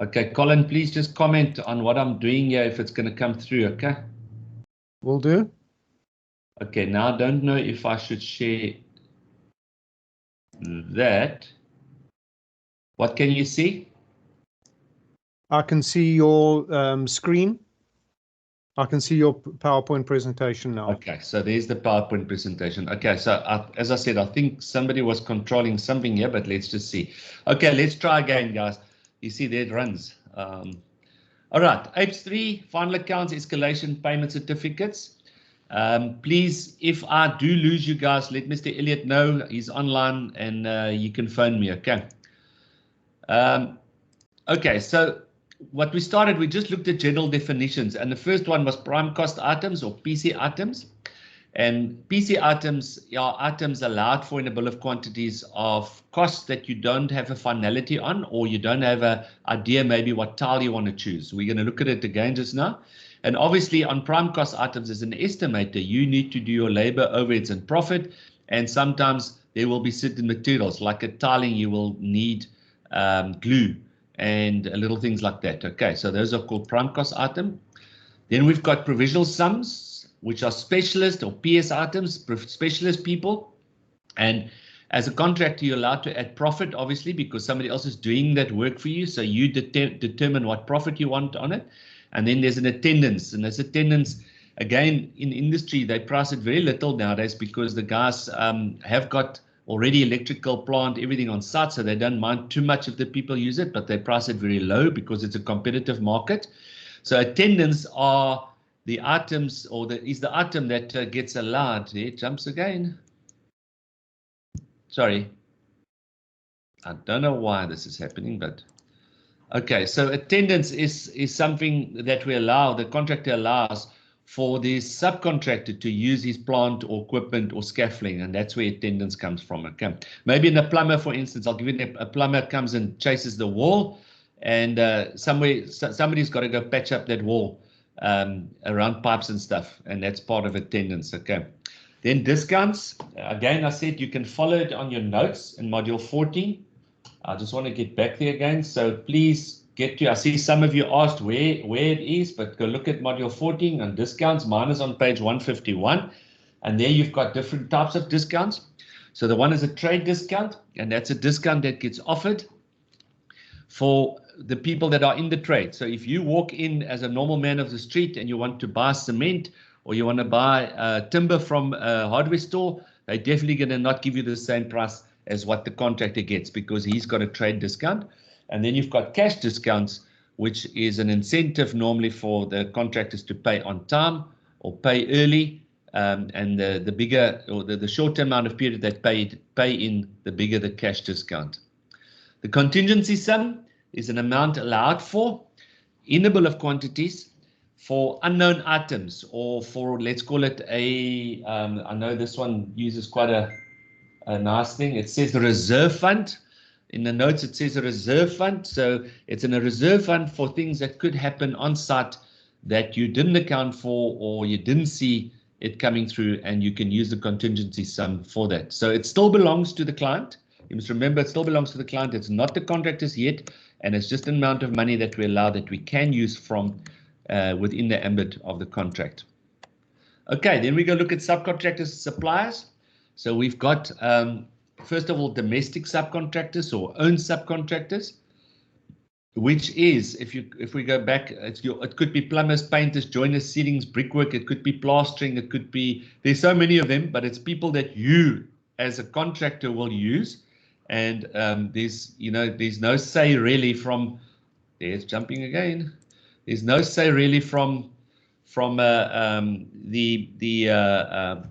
Okay, Colin, please just comment on what I'm doing here, if it's going to come through, okay? Will do. Okay, now I don't know if I should share that. What can you see? I can see your screen. I can see your PowerPoint presentation now. Okay, so there's the PowerPoint presentation. Okay, so as I said, I think somebody was controlling something here, but let's just see. Okay, let's try again, guys. You see there it runs. All right, Apes 3, final accounts, escalation, payment certificates. Please, if I do lose you guys, let Mr. Elliot know. He's online and you can phone me, okay? Okay, so what we started, we just looked at general definitions, and the first one was prime cost items or PC items. And PC items are items allowed for in a bill of quantities of costs that you don't have a finality on, or you don't have an idea maybe what tile you want to choose. We're going to look at it again just now. And obviously on prime cost items as an estimator, you need to do your labor, overheads and profit. And sometimes there will be certain materials like a tiling, you will need glue and little things like that. Okay, so those are called prime cost item. Then we've got provisional sums, which are specialist or PS items, specialist people. And as a contractor, you're allowed to add profit, obviously, because somebody else is doing that work for you. So you determine what profit you want on it. And then there's an attendance. And as attendance, again, in industry, they price it very little nowadays because the guys have got already electrical plant, everything on site. So they don't mind too much if the people use it, but they price it very low because it's a competitive market. So attendance are the items, or is the item that gets allowed. There it jumps again. Sorry. I don't know why this is happening, but okay. So attendance is something that we allow, the contractor allows for the subcontractor to use his plant or equipment or scaffolding, and that's where attendance comes from. Okay. Maybe in a plumber, for instance, I'll give you a plumber comes and chases the wall, and somebody's got to go patch up that wall around pipes and stuff, and that's part of attendance. Okay. Then discounts. Again, I said you can follow it on your notes in module 14. I just want to get back there again. So please get to, I see some of you asked where it is, but go look at module 14 on discounts. Mine is on page 151. And there you've got different types of discounts. So the one is a trade discount, and that's a discount that gets offered for the people that are in the trade. So if you walk in as a normal man of the street and you want to buy cement or you want to buy timber from a hardware store, they're definitely going to not give you the same price as what the contractor gets because he's got a trade discount. And then you've got cash discounts, which is an incentive normally for the contractors to pay on time or pay early. And the bigger or the shorter amount of period that pay in, the bigger the cash discount. The contingency sum is an amount allowed for in a bill of quantities for unknown items, or for, let's call it I know this one uses quite a nice thing. It says the reserve fund. In the notes, it says a reserve fund. So it's in a reserve fund for things that could happen on site that you didn't account for or you didn't see it coming through, and you can use the contingency sum for that. So it still belongs to the client. You must remember it still belongs to the client. It's not the contractors yet, and it's just an amount of money that we allow that we can use from within the ambit of the contract. Okay, then we go look at subcontractors and suppliers. So we've got, first of all, domestic subcontractors or own subcontractors, which is, if we go back, it could be plumbers, painters, joiners, ceilings, brickwork, it could be plastering, it could be, there's so many of them, but it's people that you as a contractor will use. And there's no say really from, there's jumping again. There's no say really from the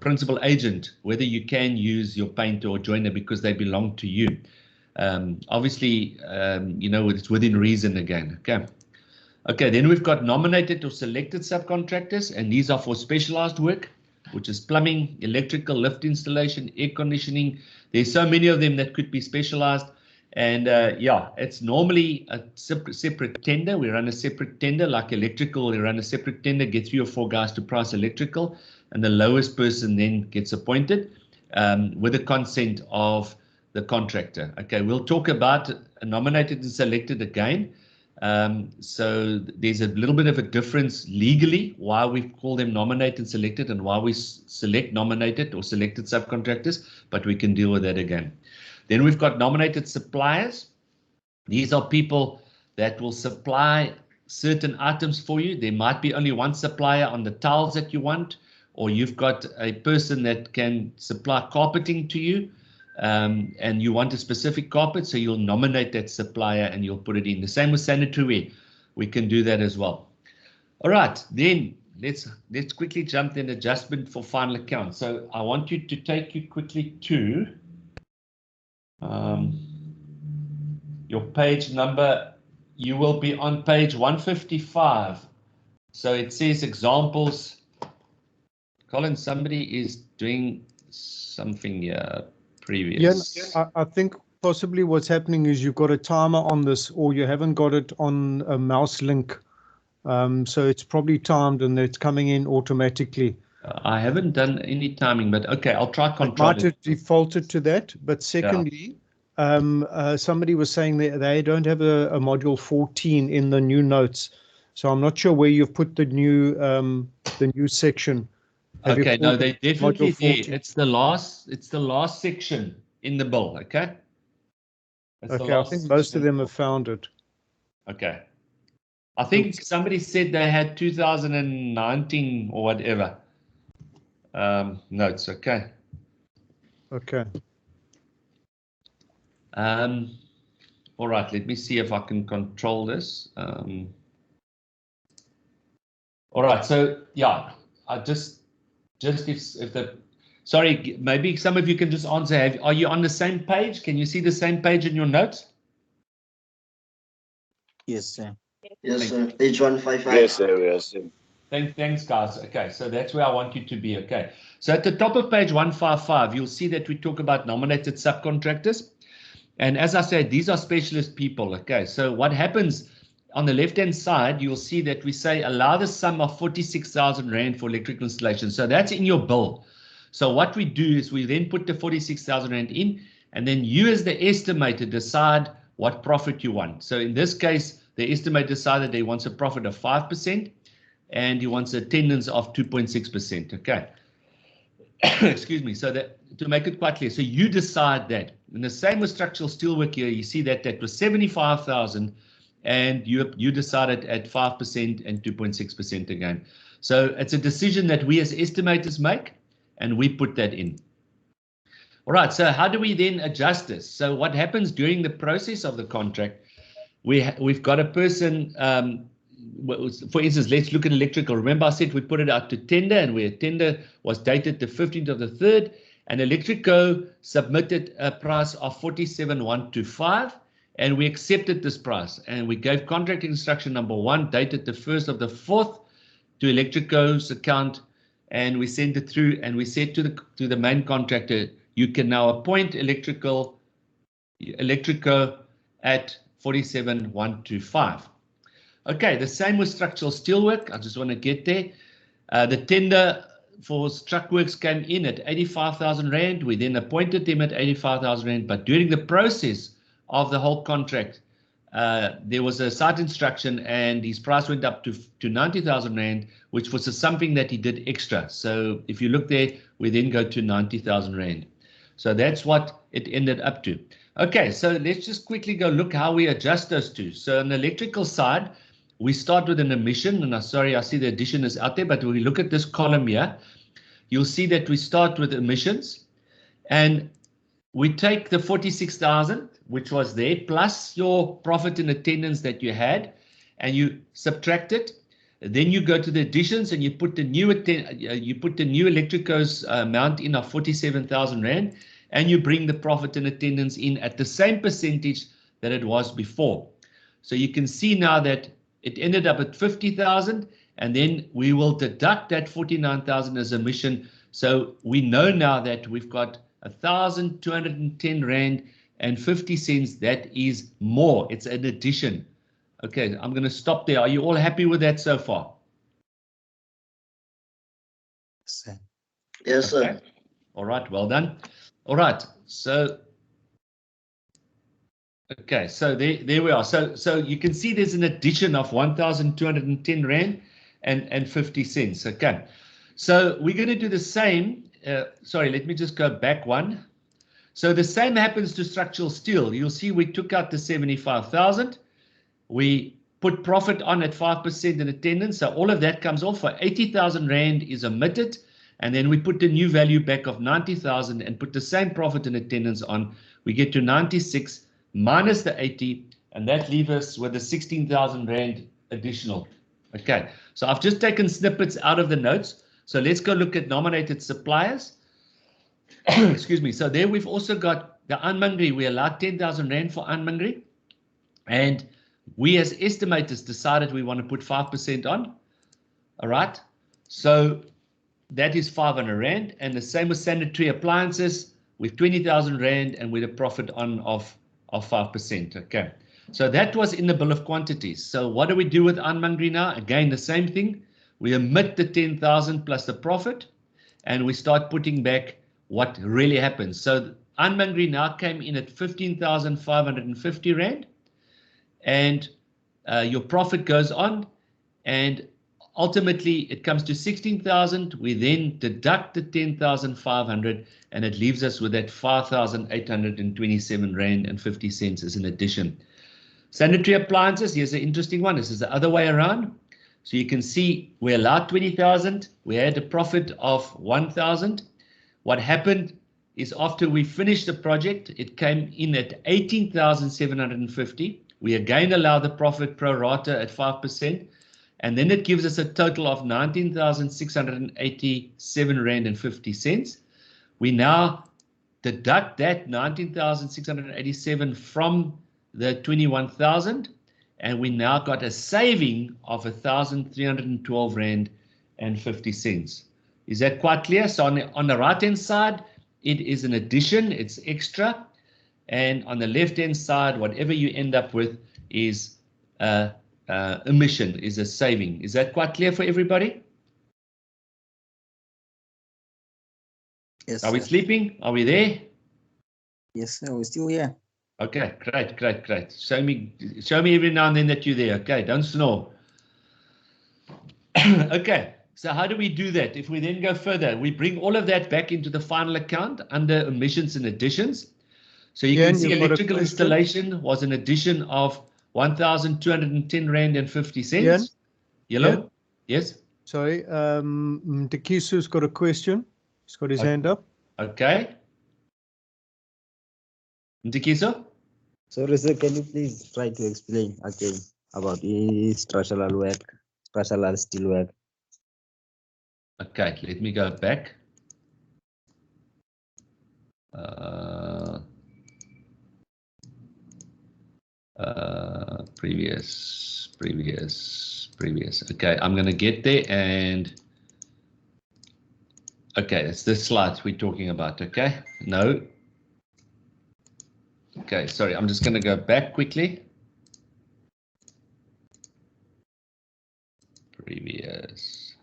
principal agent whether you can use your painter or joiner because they belong to you. Obviously, it's within reason again. Okay, then we've got nominated or selected subcontractors, and these are for specialized work, which is plumbing, electrical, lift installation, air conditioning. There's so many of them that could be specialized. And yeah, it's normally a separate tender. We run a separate tender, like electrical. We run a separate tender, get 3 or 4 guys to price electrical, and the lowest person then gets appointed with the consent of the contractor. Okay, we'll talk about nominated and selected again. So there's a little bit of a difference legally why we call them nominated selected and why we select nominated or selected subcontractors, but we can deal with that again. Then we've got nominated suppliers. These are people that will supply certain items for you. There might be only one supplier on the tiles that you want, or you've got a person that can supply carpeting to you, and you want a specific carpet, so you'll nominate that supplier and you'll put it in. The same with sanitary ware. We can do that as well. All right, then let's quickly jump in adjustment for final account. So I want you to take you quickly to your page number. You will be on page 155. So it says examples. Colin, somebody is doing something here previous. Yeah, I think possibly what's happening is you've got a timer on this, or you haven't got it on a mouse link. So it's probably timed and it's coming in automatically. I haven't done any timing, but okay, I'll try control it. Might have defaulted to that. But secondly, somebody was saying that they don't have a module 14 in the new notes. So I'm not sure where you've put the new section. Okay, no, they definitely there. It's the last section in the bill, okay? Okay, I think most of them have found it. Okay. I think somebody said they had 2019 or whatever. Notes, okay. Okay. All right, let me see if I can control this. All right, so yeah, I just if the, sorry, maybe some of you can just answer. Are you on the same page? Can you see the same page in your notes? Yes, sir. Yes, sir. Page 155. Yes, sir. Yes, sir. Thanks, guys. Okay, so that's where I want you to be. Okay, so at the top of page 155, you'll see that we talk about nominated subcontractors. And as I said, these are specialist people. Okay, so what happens on the left-hand side, you'll see that we say allow the sum of 46,000 Rand for electrical installation. So that's in your bill. So what we do is we then put the 46,000 Rand in, and then you as the estimator decide what profit you want. So in this case, the estimator decided he wants a profit of 5% and he wants attendance of 2.6%. Okay. Excuse me. So that to make it quite clear, so you decide that. And the same with structural steelwork here. You see that that was 75,000, and you decided at 5% and 2.6% again. So it's a decision that we as estimators make, and we put that in. All right. So how do we then adjust this? So what happens during the process of the contract? We've got a person. For instance, let's look at electrical. Remember I said we put it out to tender, and where tender was dated the 15th of the 3rd, and Electrico submitted a price of 47,125, and we accepted this price, and we gave contract instruction number 1 dated the 1st of the 4th to Electrico's account, and we sent it through, and we said to the main contractor, you can now appoint Electrico at 47,125. Okay, the same with structural steelwork. I just want to get there. The tender for Struckworks came in at 85,000 Rand. We then appointed them at 85,000 Rand. But during the process of the whole contract, there was a site instruction and his price went up to 90,000 Rand, which was something that he did extra. So if you look there, we then go to 90,000 Rand. So that's what it ended up to. Okay, so let's just quickly go look how we adjust those two. So on the electrical side, we start with an emission, and I'm sorry, I see the addition is out there, but when we look at this column here, you'll see that we start with emissions, and we take the 46,000, which was there, plus your profit in attendance that you had, and you subtract it. Then you go to the additions, and you put the new Electrico's amount in of 47,000 Rand, and you bring the profit in attendance in at the same percentage that it was before. So you can see now that it ended up at 50,000, and then we will deduct that 49,000 as emission. So we know now that we've got 1,210 Rand and 50 cents. That is more. It's an addition. Okay, I'm going to stop there. Are you all happy with that so far? Yes, sir. Okay. All right, well done. All right, so Okay, so there we are. So you can see there's an addition of 1,210 Rand and 50 cents. Okay, so we're going to do the same. Sorry, let me just go back one. So the same happens to structural steel. You'll see we took out the 75,000. We put profit on at 5% in attendance. So all of that comes off. For 80,000 Rand is omitted. And then we put the new value back of 90,000 and put the same profit in attendance on. We get to 96 minus the 80, and that leaves us with the 16,000 Rand additional. Okay, so I've just taken snippets out of the notes. So let's go look at nominated suppliers. Excuse me. So there we've also got the Anmangri. We allowed 10,000 Rand for Anmangri. And we as estimators decided we want to put 5% on. All right. So that is 500 Rand. And the same with sanitary appliances with 20,000 Rand and with a profit on of 5%. Okay. So that was in the bill of quantities. So what do we do with Anmangri now? Again, the same thing. We omit the 10,000 plus the profit, and we start putting back what really happens. So Anmangri now came in at 15,550 Rand, and your profit goes on, and ultimately it comes to 16,000. We then deduct the 10,500, and it leaves us with that 5,827 Rand and 50 cents as an addition. Sanitary appliances, here's an interesting one. This is the other way around. So you can see we allowed 20,000. We had a profit of 1,000. What happened is after we finished the project, it came in at 18,750. We again allow the profit pro rata at 5%. And then it gives us a total of 19,687 Rand and 50 cents. We now deduct that 19,687 from the 21,000, and we now got a saving of 1,312 Rand and 50 cents. Is that quite clear? So on the right-hand side, it is an addition, it's extra. And on the left-hand side, whatever you end up with is emission, is a saving. Is that quite clear for everybody? Yes. Are we sleeping? Are we there? Yes, sir. We're still here. Okay, great. Show me every now and then that you're there. Okay, don't snore. Okay, so how do we do that? If we then go further, we bring all of that back into the final account under emissions and additions. So you can see electrical installation was an addition of 1,210 Rand and 50 cents. Yellow? Yes? Sorry, Mtikisu's got a question. He's got his hand up. Okay. Mtikiso? Sorry, sir. Can you please try to explain again about structural work, structural steel work? Okay, let me go back. Previous. Okay, I'm going to get there, and okay, it's this slides we're talking about. Okay, no. Okay, sorry, I'm just going to go back quickly. Previous.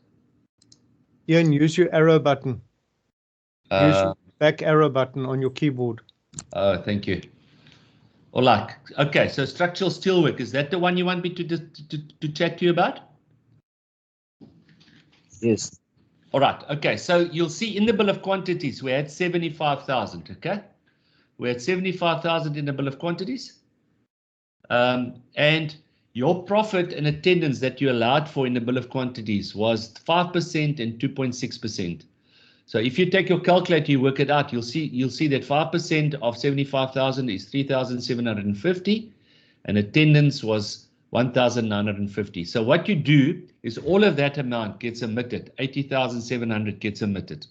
Ian, use your arrow button. Use your back arrow button on your keyboard. Oh, thank you. All right. Okay, so structural steelwork, is that the one you want me to chat to you about? Yes. All right. Okay, so you'll see in the bill of quantities, we had 75,000. Okay, we had 75,000 in the bill of quantities. And your profit and attendance that you allowed for in the bill of quantities was 5% and 2.6%. So if you take your calculator, you work it out, you'll see that 5% of 75,000 is 3,750, and attendance was 1,950. So what you do is all of that amount gets omitted. 80,700 gets omitted.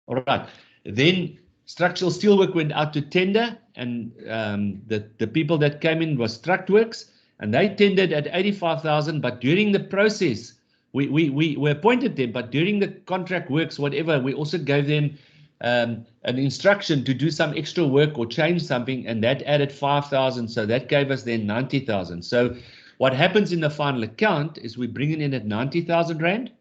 All right. Then structural steelwork went out to tender, and the people that came in was Structworks, and they tendered at 85,000. But during the process, we appointed them, but during the contract works, whatever, we also gave them an instruction to do some extra work or change something, and that added 5,000. So that gave us then 90,000. So what happens in the final account is we bring it in at 90,000 Rand.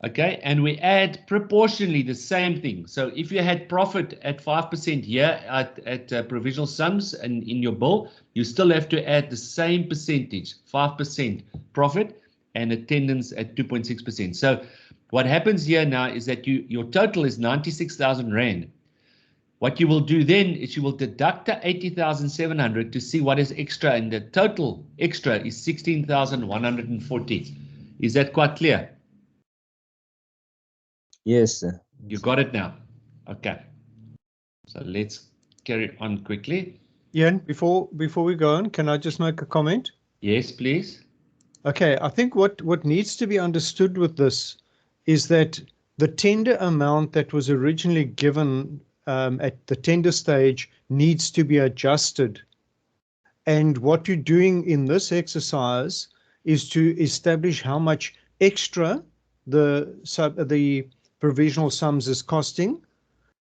Okay, and we add proportionally the same thing. So if you had profit at 5% here at provisional sums and in your bill, you still have to add the same percentage, 5% profit, and attendance at 2.6%. So what happens here now is that your total is 96,000 Rand. What you will do then is you will deduct the 80,700 to see what is extra, and the total extra is 16,140. Is that quite clear? Yes, sir. You got it now. Okay. So let's carry on quickly. Ian, before we go on, can I just make a comment? Yes, please. Okay, I think what needs to be understood with this is that the tender amount that was originally given at the tender stage needs to be adjusted. And what you're doing in this exercise is to establish how much extra the provisional sums is costing,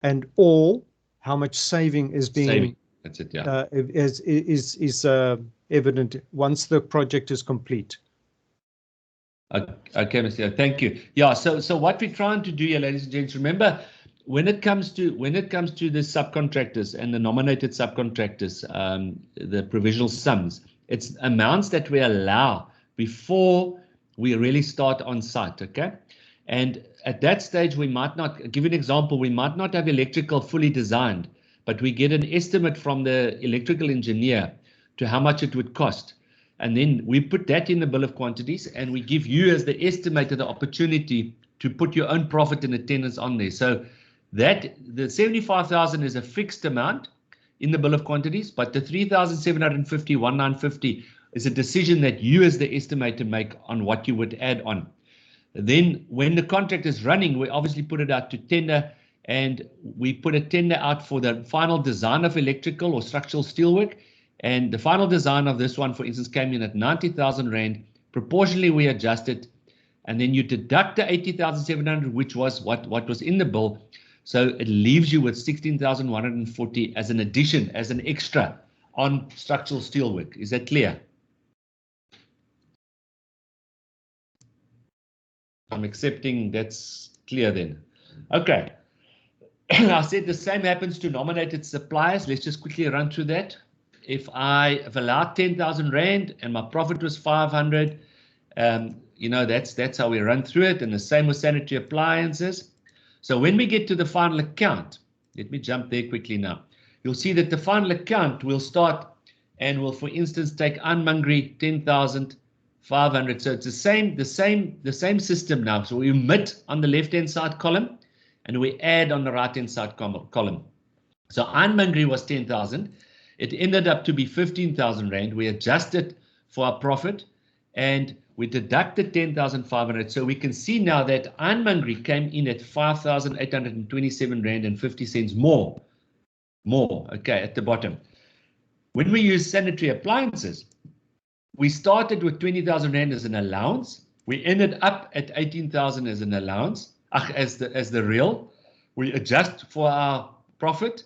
and or how much saving is being Saving. That's it, yeah. is evident once the project is complete. Okay, Mr. Thank you. Yeah, so what we're trying to do here, ladies and gents, remember, when it comes to the subcontractors and the nominated subcontractors, the provisional sums, it's amounts that we allow before we really start on site, okay? And at that stage, we might not, give an example, we might not have electrical fully designed, but we get an estimate from the electrical engineer to how much it would cost. And then we put that in the bill of quantities, and we give you as the estimator the opportunity to put your own profit and attendance on there. So that the 75,000 is a fixed amount in the bill of quantities, but the 3,750, 1,950 is a decision that you as the estimator make on what you would add on. Then when the contract is running, we obviously put it out to tender, and we put a tender out for the final design of electrical or structural steelwork. And the final design of this one, for instance, came in at 90,000 Rand. Proportionally, we adjust it, and then you deduct the 80,700, which was what was in the bill. So it leaves you with 16,140 as an addition, as an extra on structural steelwork. Is that clear? I'm accepting that's clear then. Okay. I said the same happens to nominated suppliers. Let's just quickly run through that. If I have allowed 10,000 Rand and my profit was 500, you know, that's how we run through it. And the same with sanitary appliances. So when we get to the final account, let me jump there quickly now. You'll see that the final account will start and will, for instance, take Anmangri 10,500. So it's the same system now. So we omit on the left-hand side column, and we add on the right-hand side column. So Anmangri was 10,000. It ended up to be 15,000 Rand. We adjusted for our profit, and we deducted 10,500. So we can see now that Anmangri came in at 5,827 Rand and 50 cents more, okay, at the bottom. When we use sanitary appliances, we started with 20,000 Rand as an allowance. We ended up at 18,000 as an allowance, as the real. We adjust for our profit,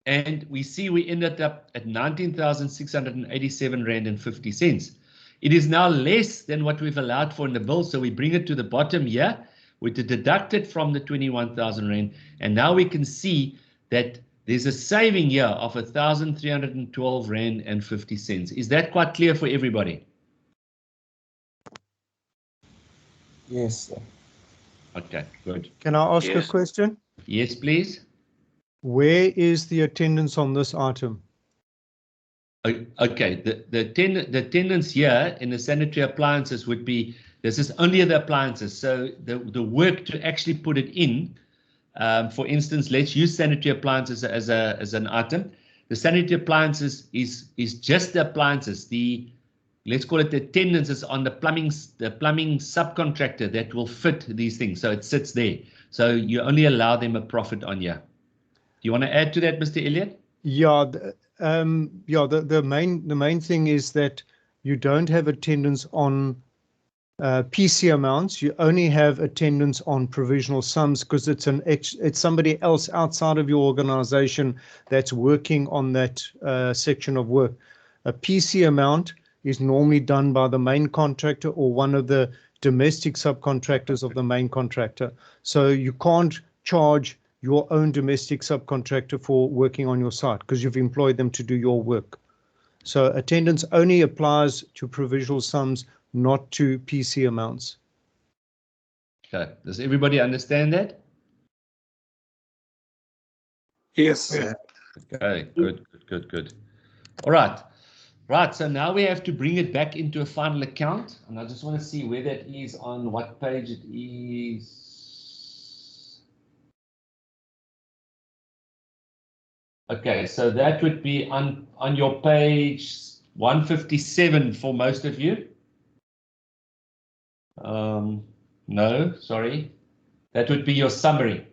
and we see we ended up at 19,687 Rand and 50 cents. It is now less than what we've allowed for in the bill, so we bring it to the bottom here. We deduct it from the 21,000 Rand, and now we can see that there's a saving here of 1,312 Rand and 50 cents. Is that quite clear for everybody? Yes, sir. Okay, good. Can I ask a question? Yes, please. Where is the attendance on this item? Okay, the attendance here in the sanitary appliances would be, this is only the appliances. So the work to actually put it in, for instance, let's use sanitary appliances as an item. The sanitary appliances is just the appliances. Let's call it the attendance is on the plumbing subcontractor that will fit these things. So it sits there. So you only allow them a profit on here. Do you want to add to that, Mr. Elliott? Yeah, the main thing is that you don't have attendance on PC amounts. You only have attendance on provisional sums because it's somebody else outside of your organization that's working on that section of work. A PC amount is normally done by the main contractor or one of the domestic subcontractors of the main contractor. So you can't charge your own domestic subcontractor for working on your site because you've employed them to do your work. So attendance only applies to provisional sums, not to PC amounts. Okay. Does everybody understand that? Yes. Okay, good. All right. Right, so now we have to bring it back into a final account. And I just want to see where that is, on what page it is. Okay, so that would be on your page 157 for most of you. No, sorry. That would be your summary.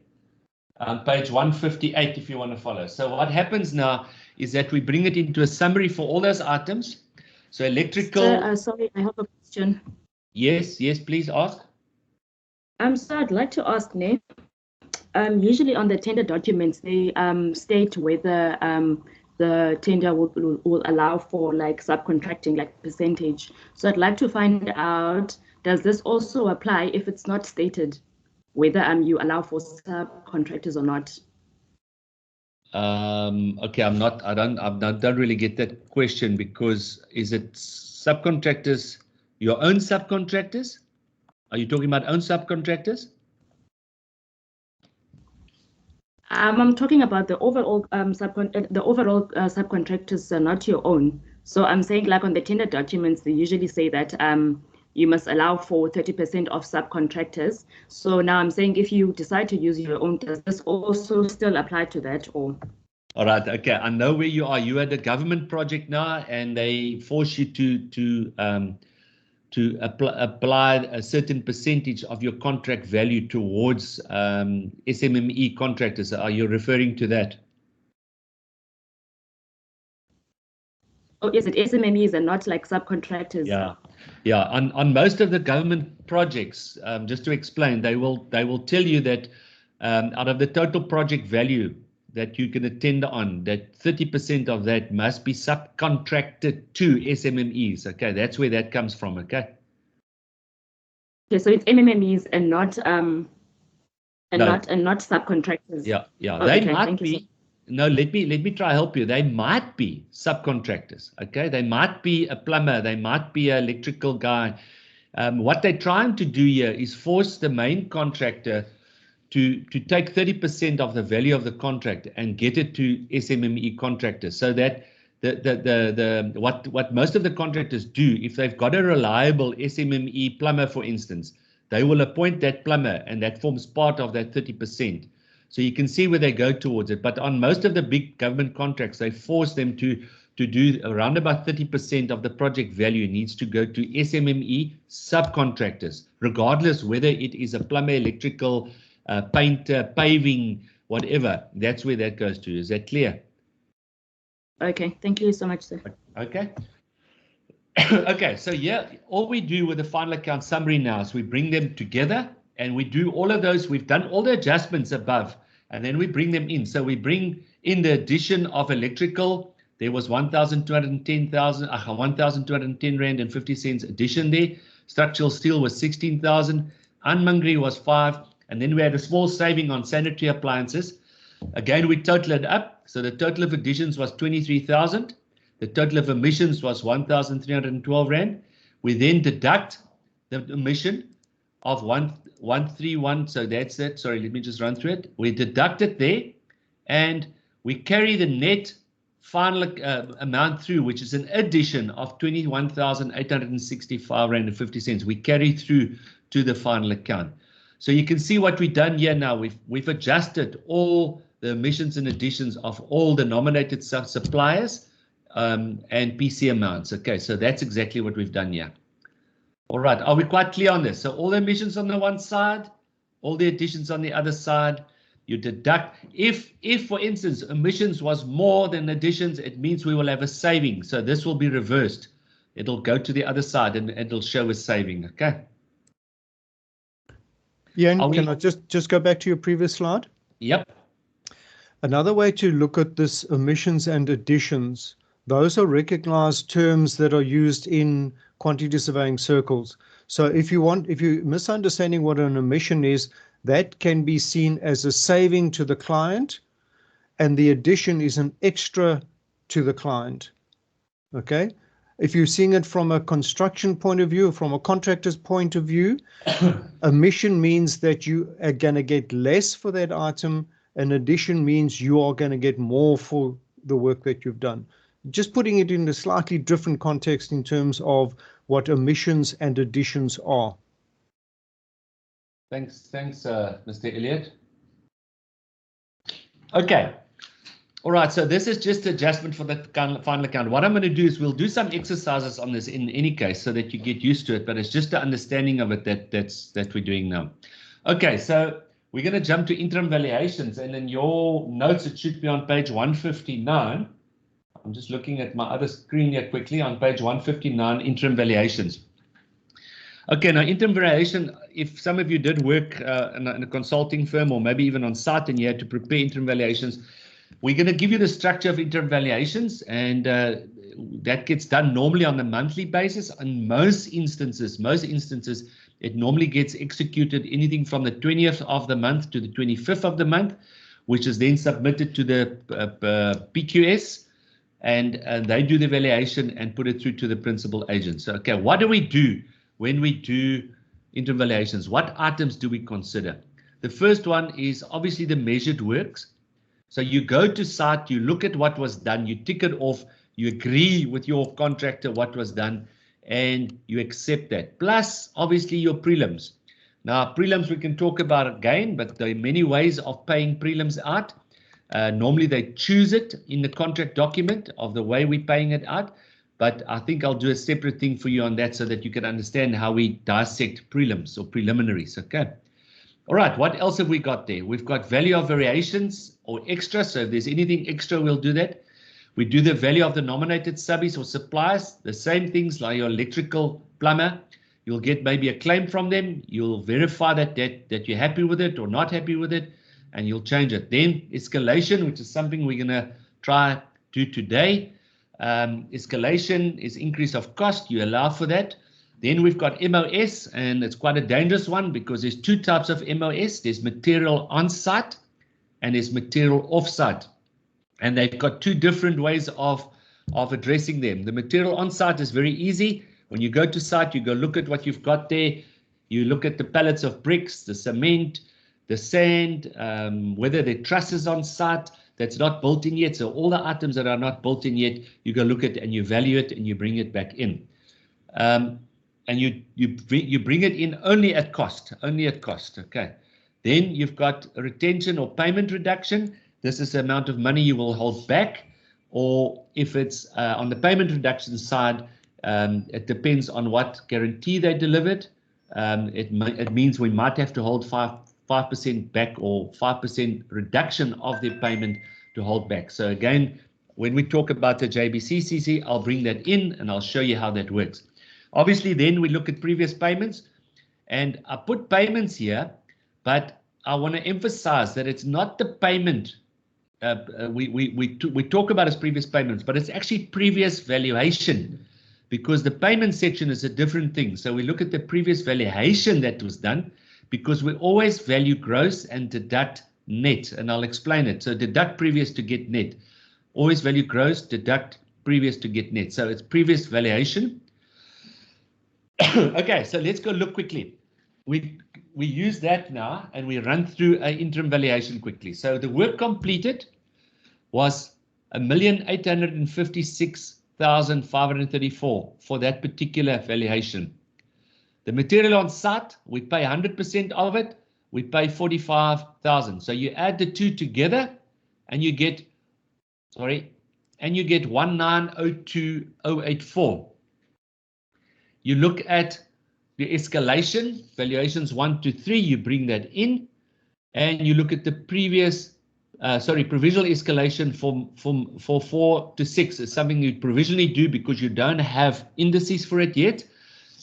Page 158 if you want to follow. So what happens now is that we bring it into a summary for all those items. So electrical. Sorry, I have a question. Yes, please ask. So I'd like to ask, Ne, usually on the tender documents, they state whether the tender will allow for like subcontracting, like percentage. So I'd like to find out, does this also apply if it's not stated whether you allow for subcontractors or not? Okay, I don't really get that question, because is it subcontractors, your own subcontractors? Are you talking about own subcontractors? I'm talking about the overall subcontractors are not your own. So I'm saying, like on the tender documents, they usually say that you must allow for 30% of subcontractors. So now I'm saying, if you decide to use your own, does this also still apply to that? Or? All right, okay, I know where you are. You're at a government project now, and they force you to apply a certain percentage of your contract value towards SMME contractors. Are you referring to that? Oh, is it SMMEs and not like subcontractors? Yeah. On most of the government projects, just to explain, they will tell you that out of the total project value that you can attend on, that 30% of that must be subcontracted to SMMEs. Okay, that's where that comes from. Okay. Okay, so it's MMMEs and not subcontractors. Yeah. Oh, They okay, might be. No, let me try to help you. They might be subcontractors. Okay, they might be a plumber. They might be an electrical guy. What they're trying to do here is force the main contractor to take 30% of the value of the contract and get it to SMME contractors, so that what most of the contractors do, if they've got a reliable SMME plumber, for instance, they will appoint that plumber, and that forms part of that 30%. So you can see where they go towards it. But on most of the big government contracts, they force them to do around about 30% of the project value needs to go to SMME subcontractors, regardless whether it is a plumber, electrical, painter, paving, whatever. That's where that goes to. Is that clear? Okay, thank you so much, sir. Okay. Okay, so yeah, all we do with the final account summary now is we bring them together, and we do all of those. We've done all the adjustments above, and then we bring them in. So we bring in the addition of electrical. There was 1,210 Rand and 50 cents addition there. Structural steel was 16,000. Unmangri was 5. And then we had a small saving on sanitary appliances. Again, we total it up. So the total of additions was 23,000. The total of emissions was 1,312 Rand. We then deduct the emission of 131. So that's it. Sorry, let me just run through it. We deduct it there, and we carry the net final amount through, which is an addition of 21,865 Rand and 50 cents. We carry through to the final account. So you can see what we've done here now. We've adjusted all the emissions and additions of all the nominated suppliers and PC amounts. Okay, so that's exactly what we've done here. All right, are we quite clear on this? So all the emissions on the one side, all the additions on the other side, you deduct. If for instance, emissions was more than additions, it means we will have a saving. So this will be reversed. It'll go to the other side and it'll show a saving. Okay. Jan, can I just go back to your previous slide? Yep. Another way to look at this emissions and additions, those are recognized terms that are used in quantity surveying circles. So if you're misunderstanding what an omission is, that can be seen as a saving to the client, and the addition is an extra to the client. Okay? If you're seeing it from a construction point of view, from a contractor's point of view, omission means that you are going to get less for that item. An addition means you are going to get more for the work that you've done. Just putting it in a slightly different context in terms of what omissions and additions are. Thanks, Mr. Elliott. Okay. All right, so this is just adjustment for the final account. What I'm going to do is we'll do some exercises on this in any case so that you get used to it, but it's just the understanding of it that we're doing now. Okay, so we're going to jump to interim valuations, and in your notes it should be on page 159. I'm just looking at my other screen here quickly. On page 159, interim valuations. Okay, now interim valuation, if some of you did work in a consulting firm or maybe even on site and you had to prepare interim valuations, we're going to give you the structure of interim valuations, and that gets done normally on a monthly basis. In most instances, it normally gets executed anything from the 20th of the month to the 25th of the month, which is then submitted to the PQS, and they do the valuation and put it through to the principal agent. So, okay, what do we do when we do interim valuations? What items do we consider? The first one is obviously the measured works. So you go to site, you look at what was done, you tick it off, you agree with your contractor what was done, and you accept that. Plus, obviously, your prelims. Now, prelims we can talk about again, but there are many ways of paying prelims out. Normally, they choose it in the contract document of the way we're paying it out, but I think I'll do a separate thing for you on that so that you can understand how we dissect prelims or preliminaries, okay? All right, what else have we got there? We've got value of variations or extra. So if there's anything extra, we'll do that. We do the value of the nominated subbies or suppliers, the same things like your electrical plumber. You'll get maybe a claim from them. You'll verify that you're happy with it or not happy with it, and you'll change it. Then escalation, which is something we're going to try do today. Escalation is increase of cost. You allow for that. Then we've got MOS, and it's quite a dangerous one because there's two types of MOS. There's material on-site and there's material off-site. And they've got two different ways of addressing them. The material on-site is very easy. When you go to site, you go look at what you've got there. You look at the pallets of bricks, the cement, the sand, whether the trusses on site that's not built in yet. So all the items that are not built in yet, you go look at and you value it and you bring it back in. And you bring it in only at cost, okay. Then you've got a retention or payment reduction. This is the amount of money you will hold back, or if it's on the payment reduction side, it depends on what guarantee they delivered. It means we might have to hold 5% back or 5% reduction of their payment to hold back. So again, when we talk about the JBCCC, I'll bring that in and I'll show you how that works. Obviously, then we look at previous payments, and I put payments here, but I want to emphasize that it's not the payment we talk about as previous payments, but it's actually previous valuation, because the payment section is a different thing. So we look at the previous valuation that was done, because we always value gross and deduct net, and I'll explain it. So deduct previous to get net. Always value gross, deduct previous to get net. So it's previous valuation. Okay, so let's go look quickly. We use that now and we run through an interim valuation quickly. So the work completed was 1,856,534 for that particular valuation. The material on site, we pay 100% of it, we pay 45,000. So you add the two together and you get, 1902,084. You look at the escalation, valuations 1 to 3, you bring that in, and you look at the previous, provisional escalation from 4 to 6. It's something you provisionally do because you don't have indices for it yet,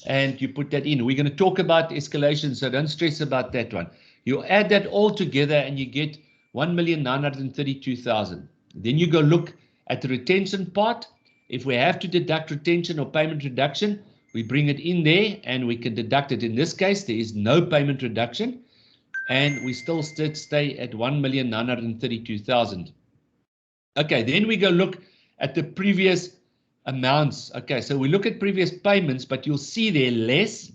and you put that in. We're going to talk about escalation, so don't stress about that one. You add that all together and you get 1,932,000. Then you go look at the retention part. If we have to deduct retention or payment reduction, we bring it in there and we can deduct it. In this case, there is no payment reduction and we still stay at 1,932,000. Okay, then we go look at the previous amounts. Okay, so we look at previous payments, but you'll see there less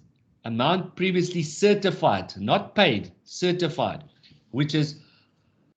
amount previously certified, not paid, certified, which is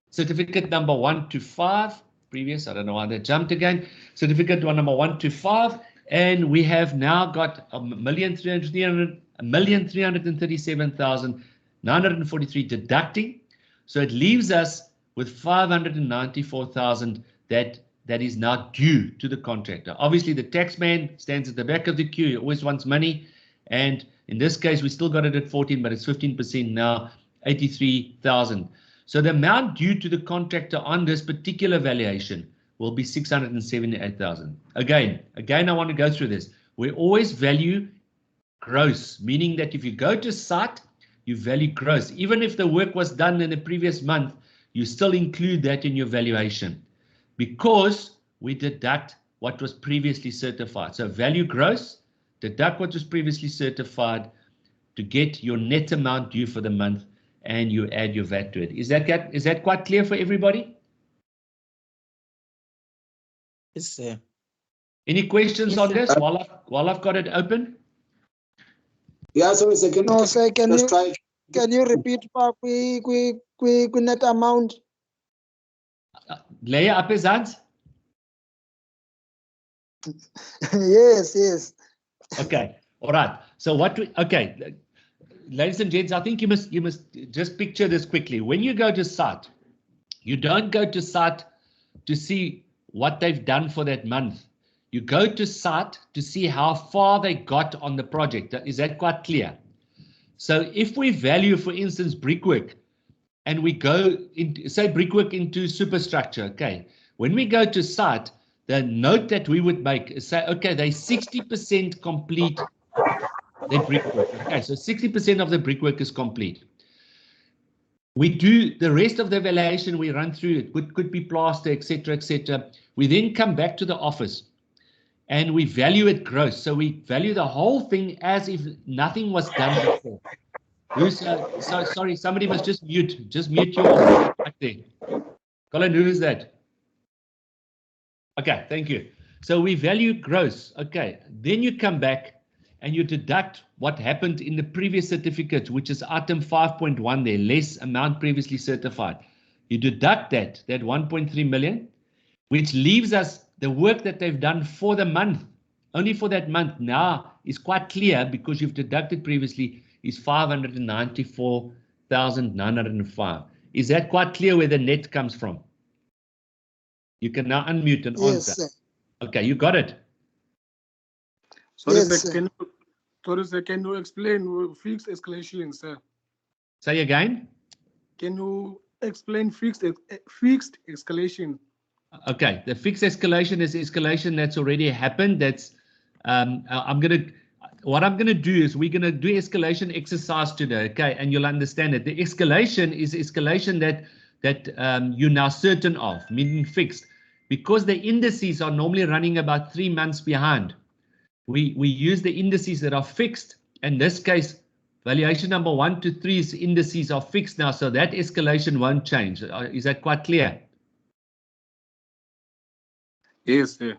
certificate number 1 to 5. Previous, I don't know why they jumped again. Certificate number 1 to 5, and we have now got 1,337,943 deducting. So it leaves us with 594,000 that is now due to the contractor. Obviously, the tax man stands at the back of the queue. He always wants money, and in this case, we still got it at 14, but it's 15% now, 83,000. So the amount due to the contractor on this particular valuation will be 678,000. Again, I want to go through this. We always value gross, meaning that if you go to site, you value gross. Even if the work was done in the previous month, you still include that in your valuation because we deduct what was previously certified. So value gross, deduct what was previously certified to get your net amount due for the month, and you add your VAT to it. Is that quite clear for everybody? Yes, sir. Any questions on this while I've got it open? Yeah, sorry, sir. Can you repeat the net amount? Lay up his hands. Yes. Okay. All right. So ladies and gents, I think you must just picture this quickly. When you go to site, you don't go to site to see what they've done for that month. You go to site to see how far they got on the project. Is that quite clear? So if we value, for instance, brickwork, and we go into, say, brickwork into superstructure, okay, when we go to site, the note that we would make is say, okay, they're 60% complete their brickwork. Okay, so 60% of the brickwork is complete. We do the rest of the valuation, we run through it, could be plaster, etc., etc. We then come back to the office and we value it gross. So we value the whole thing as if nothing was done before. Sorry, somebody must just mute your right there. Colin, who is that? Okay, thank you. So we value gross. Okay, then you come back and you deduct what happened in the previous certificate, which is item 5.1 there, less amount previously certified. You deduct that 1.3 million, which leaves us the work that they've done for the month, only for that month now is quite clear because you've deducted previously is 594,905. Is that quite clear where the net comes from? You can now unmute and answer. Sir. Okay, you got it. Sorry, sir, can you explain fixed escalation, sir? Say again. Can you explain fixed escalation? Okay, the fixed escalation is escalation that's already happened. That's what I'm gonna do is we're gonna do escalation exercise today. Okay, and you'll understand it. The escalation is escalation that you're now certain of, meaning fixed, because the indices are normally running about 3 months behind. We use the indices that are fixed. In this case, valuation number 1 to 3's indices are fixed now, so that escalation won't change. Is that quite clear? Yes, sir.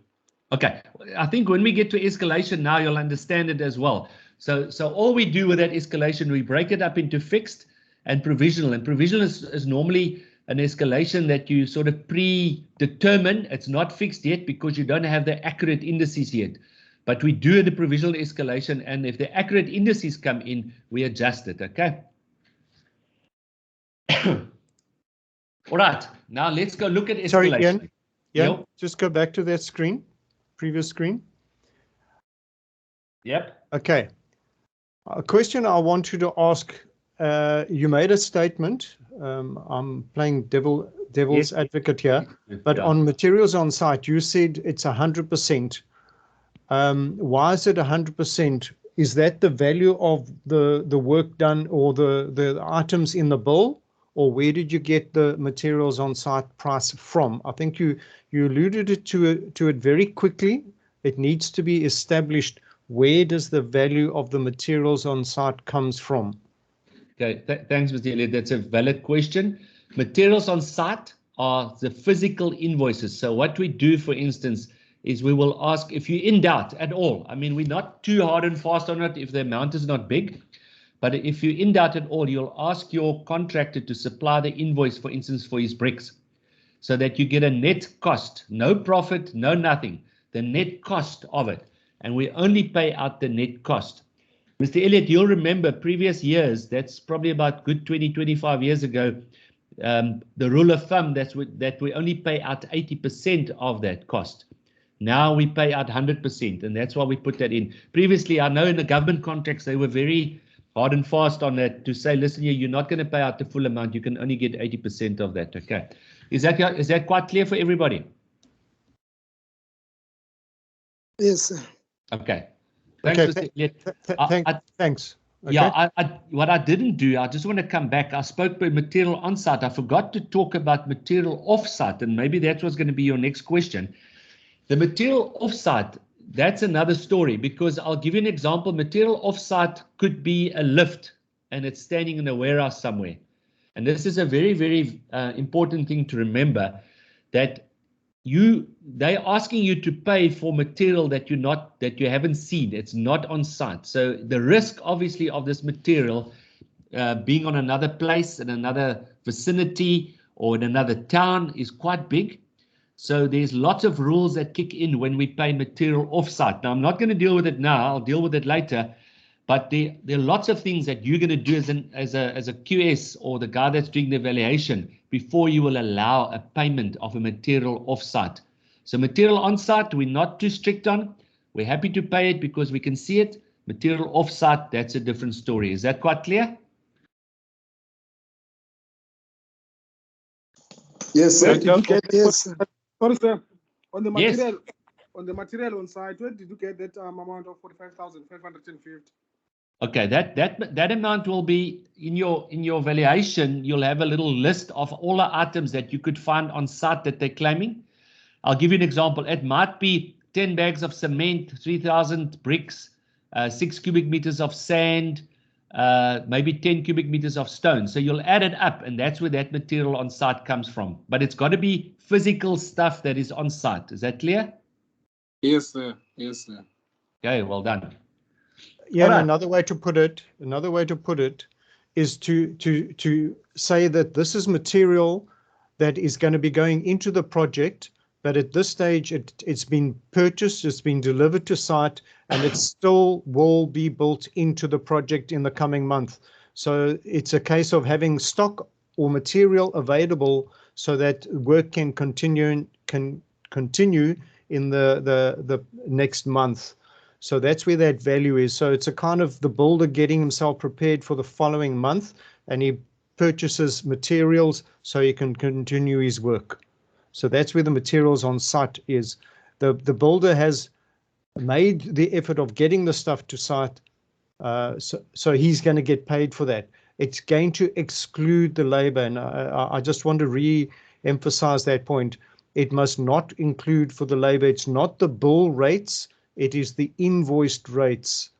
Okay, I think when we get to escalation now, you'll understand it as well. So all we do with that escalation, we break it up into fixed and provisional. And provisional is normally an escalation that you sort of predetermine. It's not fixed yet because you don't have the accurate indices yet. But we do the provisional escalation, and if the accurate indices come in, we adjust it, okay? All right, now let's go look at escalation. Sorry, Ian. Yeah, just go back to that screen, previous screen. Yep. Okay. A question I want you to ask, you made a statement, I'm playing devil's advocate here, but on materials on site, you said it's 100%. Why is it 100%? Is that the value of the work done or the items in the bill, or where did you get the materials on site price from? I think you alluded to it very quickly. It needs to be established where does the value of the materials on site comes from? Okay, thanks, Mr. Elliott. That's a valid question. Materials on site are the physical invoices. So what we do, for instance, is we will ask if you're in doubt at all. I mean, we're not too hard and fast on it if the amount is not big. But if you're in doubt at all, you'll ask your contractor to supply the invoice, for instance, for his bricks, so that you get a net cost, no profit, no nothing, the net cost of it. And we only pay out the net cost. Mr. Elliott, you'll remember previous years, that's probably about good 20, 25 years ago, the rule of thumb that we only pay out 80% of that cost. Now we pay out 100%, and that's why we put that in. Previously, I know in the government contracts, they were very hard and fast on that to say, listen here, you're not going to pay out the full amount. You can only get 80% of that. Okay. Is that quite clear for everybody? Yes, sir. Okay. Thanks, Mr. Elliott. Thanks. Okay. Yeah, what I didn't do, I just want to come back. I spoke about material on site. I forgot to talk about material off site, and maybe that was going to be your next question. The material off site, that's another story, because I'll give you an example. Material off site could be a lift and it's standing in a warehouse somewhere. And this is a very, very important thing to remember, that they're asking you to pay for material that you haven't seen. It's not on site. So the risk, obviously, of this material being on another place, in another vicinity, or in another town is quite big. So there's lots of rules that kick in when we pay material off-site. Now, I'm not going to deal with it now. I'll deal with it later. But there are lots of things that you're going to do as a QS or the guy that's doing the evaluation before you will allow a payment of a material off-site. So material on-site, we're not too strict on. We're happy to pay it because we can see it. Material off-site, that's a different story. Is that quite clear? Yes, sir. Yes. Sorry, sir. On the Yes. material on site, where did you get that amount of 45,550? Okay, that amount will be in your valuation. You'll have a little list of all the items that you could find on site that they're claiming. I'll give you an example. It might be 10 bags of cement, 3,000 bricks, 6 cubic meters of sand, maybe 10 cubic meters of stone. So you'll add it up, and that's where that material on site comes from. But it's got to be physical stuff that is on site. Is that clear? Yes, sir. Yes, sir. Okay, well done. Yeah, Alright. and another way to put it is to say that this is material that is going to be going into the project, but at this stage it's been purchased, it's been delivered to site, and it still will be built into the project in the coming month. So it's a case of having stock or material available so that work can continue in the next month. So that's where that value is. So it's a kind of the builder getting himself prepared for the following month, and he purchases materials so he can continue his work. So that's where the materials on site is. The builder has made the effort of getting the stuff to site, so he's going to get paid for that. It's going to exclude the labor, and I just want to re-emphasize that point. It must not include for the labor. It's not the bill rates. It is the invoiced rates.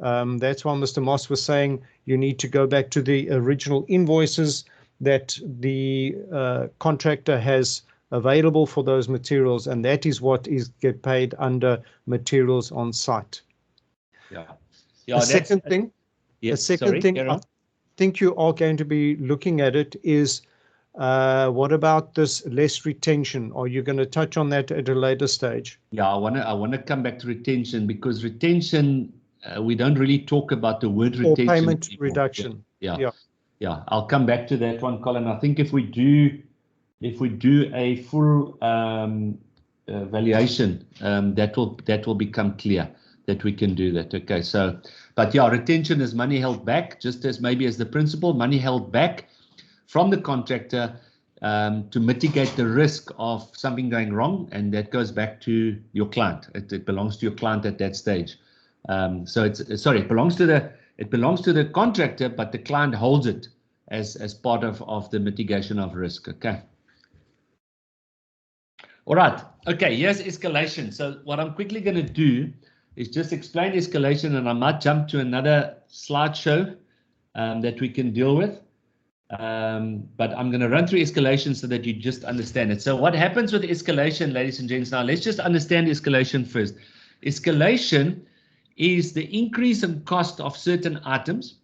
That's why Mr. Moss was saying you need to go back to the original invoices that the contractor has available for those materials, and that is what is get paid under materials on site. Yeah. The second thing, Aaron. I think you are going to be looking at it is what about this less retention? Are you going to touch on that at a later stage? Yeah, I want to come back to retention, because retention, we don't really talk about the word retention. Or payment anymore. reduction. Yeah. I'll come back to that one, Colin. I think if we do a full valuation, that will become clear that we can do that. Okay, so, but yeah, retention is money held back, just as maybe as the principal, money held back from the contractor to mitigate the risk of something going wrong, and that goes back to your client. It belongs to your client at that stage. So it belongs to the contractor, but the client holds it as part of the mitigation of risk. Okay. All right. Okay. Here's escalation. So what I'm quickly going to do, is just explain escalation, and I might jump to another slideshow that we can deal with. But I'm going to run through escalation so that you just understand it. So what happens with escalation, ladies and gents? Now let's just understand escalation first. Escalation is the increase in cost of certain items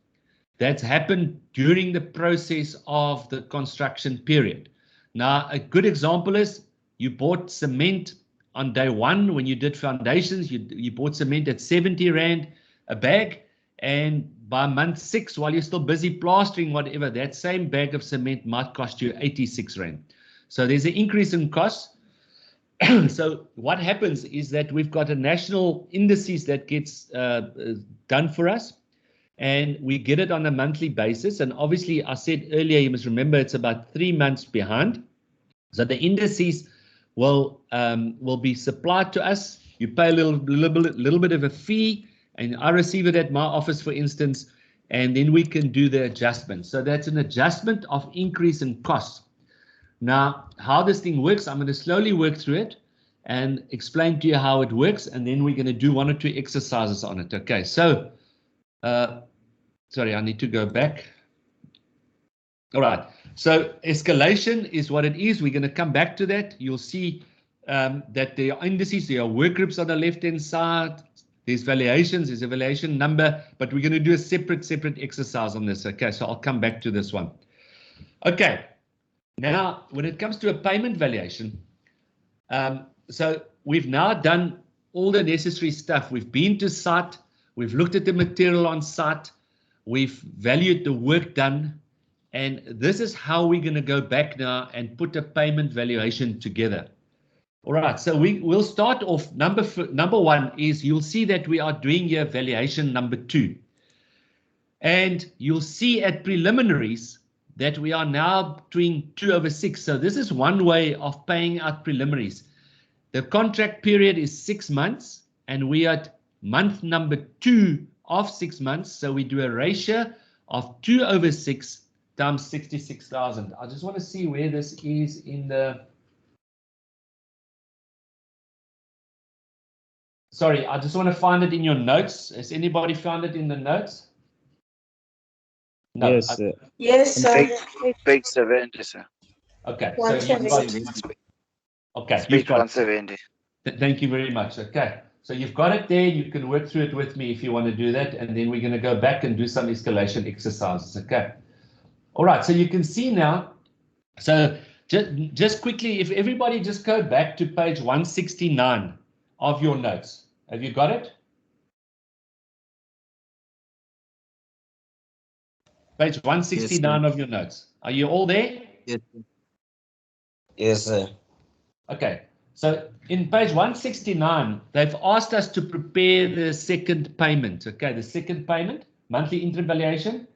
that's happened during the process of the construction period. Now, a good example is you bought cement on day one when you did foundations. You bought cement at 70 Rand a bag, and by month 6, while you're still busy plastering, whatever, that same bag of cement might cost you 86 Rand. So there's an increase in cost. So what happens is that we've got a national indices that gets done for us, and we get it on a monthly basis. And obviously, I said earlier, you must remember it's about 3 months behind. So the indices will be supplied to us. You pay a little bit of a fee, and I receive it at my office, for instance, and then we can do the adjustment. So that's an adjustment of increase in costs. Now, how this thing works, I'm going to slowly work through it and explain to you how it works, and then we're going to do 1 or 2 exercises on it. Okay, so, sorry, I need to go back. All right, so escalation is what it is. We're going to come back to that. You'll see that there are indices, there are work groups on the left-hand side. There's valuations, there's a valuation number, but we're going to do a separate exercise on this. Okay, so I'll come back to this one. Okay. Now, when it comes to a payment valuation, so we've now done all the necessary stuff. We've been to site, we've looked at the material on site, we've valued the work done, and this is how we're going to go back now and put a payment valuation together. All right, so we'll start off. Number 1 is you'll see that we are doing here valuation number 2. And you'll see at preliminaries that we are now doing 2/6. So this is one way of paying out preliminaries. The contract period is 6 months, and we are at month number 2 of 6 months. So we do a ratio of 2/6 times 66,000. I just want to see where this is in the... Sorry, I just want to find it in your notes. Has anybody found it in the notes? No. Yes, sir. Yes, sir. Page 70, sir. Okay. So you've got, okay. Page 170. Thank you very much. Okay. So you've got it there. You can work through it with me if you want to do that. And then we're going to go back and do some escalation exercises. Okay. All right. So you can see now. So just quickly, if everybody just go back to page 169 of your notes. Have you got it? Page 169 of your notes. Are you all there? Yes. Yes, sir. Okay. So in page 169, they've asked us to prepare the second payment. Okay, the second payment, monthly interim valuation.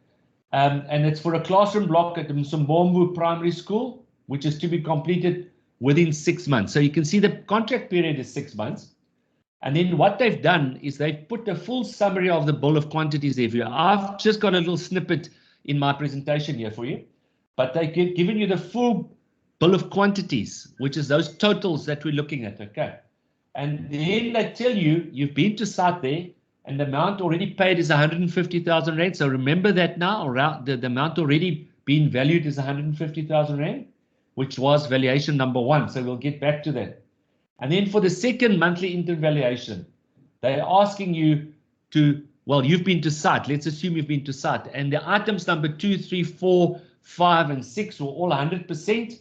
And it's for a classroom block at Msombomvu Primary School, which is to be completed within 6 months. So you can see the contract period is 6 months. And then what they've done is they've put a full summary of the bill of quantities there for you. I've just got a little snippet in my presentation here for you, but they've given you the full bill of quantities, which is those totals that we're looking at. Okay. And then they tell you you've been to site there, and the amount already paid is 150,000 Rand. So remember that now, around the amount already being valued is 150,000 Rand, which was valuation number 1. So we'll get back to that. And then for the second monthly interim valuation, they're asking you to, well, you've been to site. Let's assume you've been to site. And the items number 2, 3, 4, 5, and 6 were all 100%.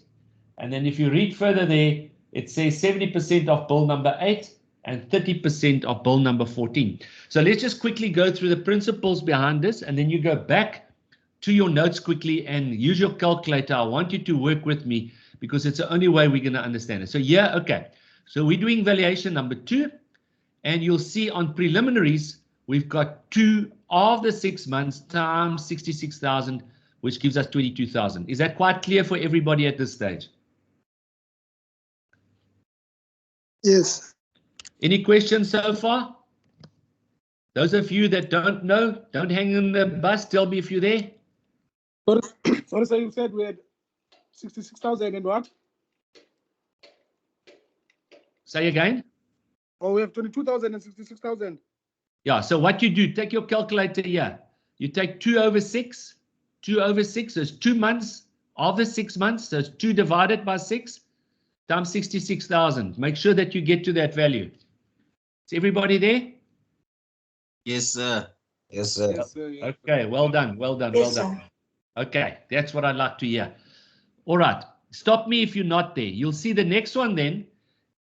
And then if you read further there, it says 70% of bill number 8 and 30% of bill number 14. So let's just quickly go through the principles behind this, and then you go back to your notes quickly and use your calculator. I want you to work with me because it's the only way we're going to understand it. So yeah, okay. So we're doing valuation number 2, and you'll see on preliminaries, we've got 2 of the 6 months times 66,000, which gives us 22,000. Is that quite clear for everybody at this stage? Yes. Any questions so far? Those of you that don't know, don't hang in the bus. Tell me if you're there. Sorry, sir, you said we had 66,000 and what? Say again. Oh, we have 22,000 and 66,000. Yeah, so what you do, take your calculator here. You take 2 over 6. 2 over 6 is 2 months of the 6 months. So it's 2 divided by 6 times 66,000. Make sure that you get to that value. Is everybody there? Yes, sir. Yes, sir. Yes, sir. Yeah. Okay, well done, well done, well done. Okay, that's what I'd like to hear. All right, stop me if you're not there. You'll see the next one then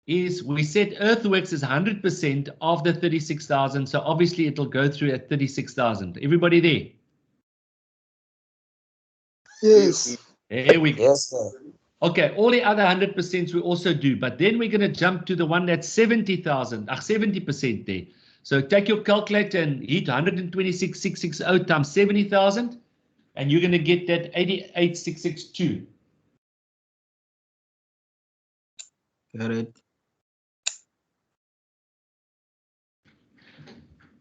is we said earthworks is 100% of the 36,000. So obviously it'll go through at 36,000. Everybody there? Yes. There we go. Yes, sir. Okay, all the other 100% we also do, but then we're going to jump to the one that's 70,000, 70% there. So take your calculator and hit 126,660 times 70,000, and you're going to get that 88,662. Correct.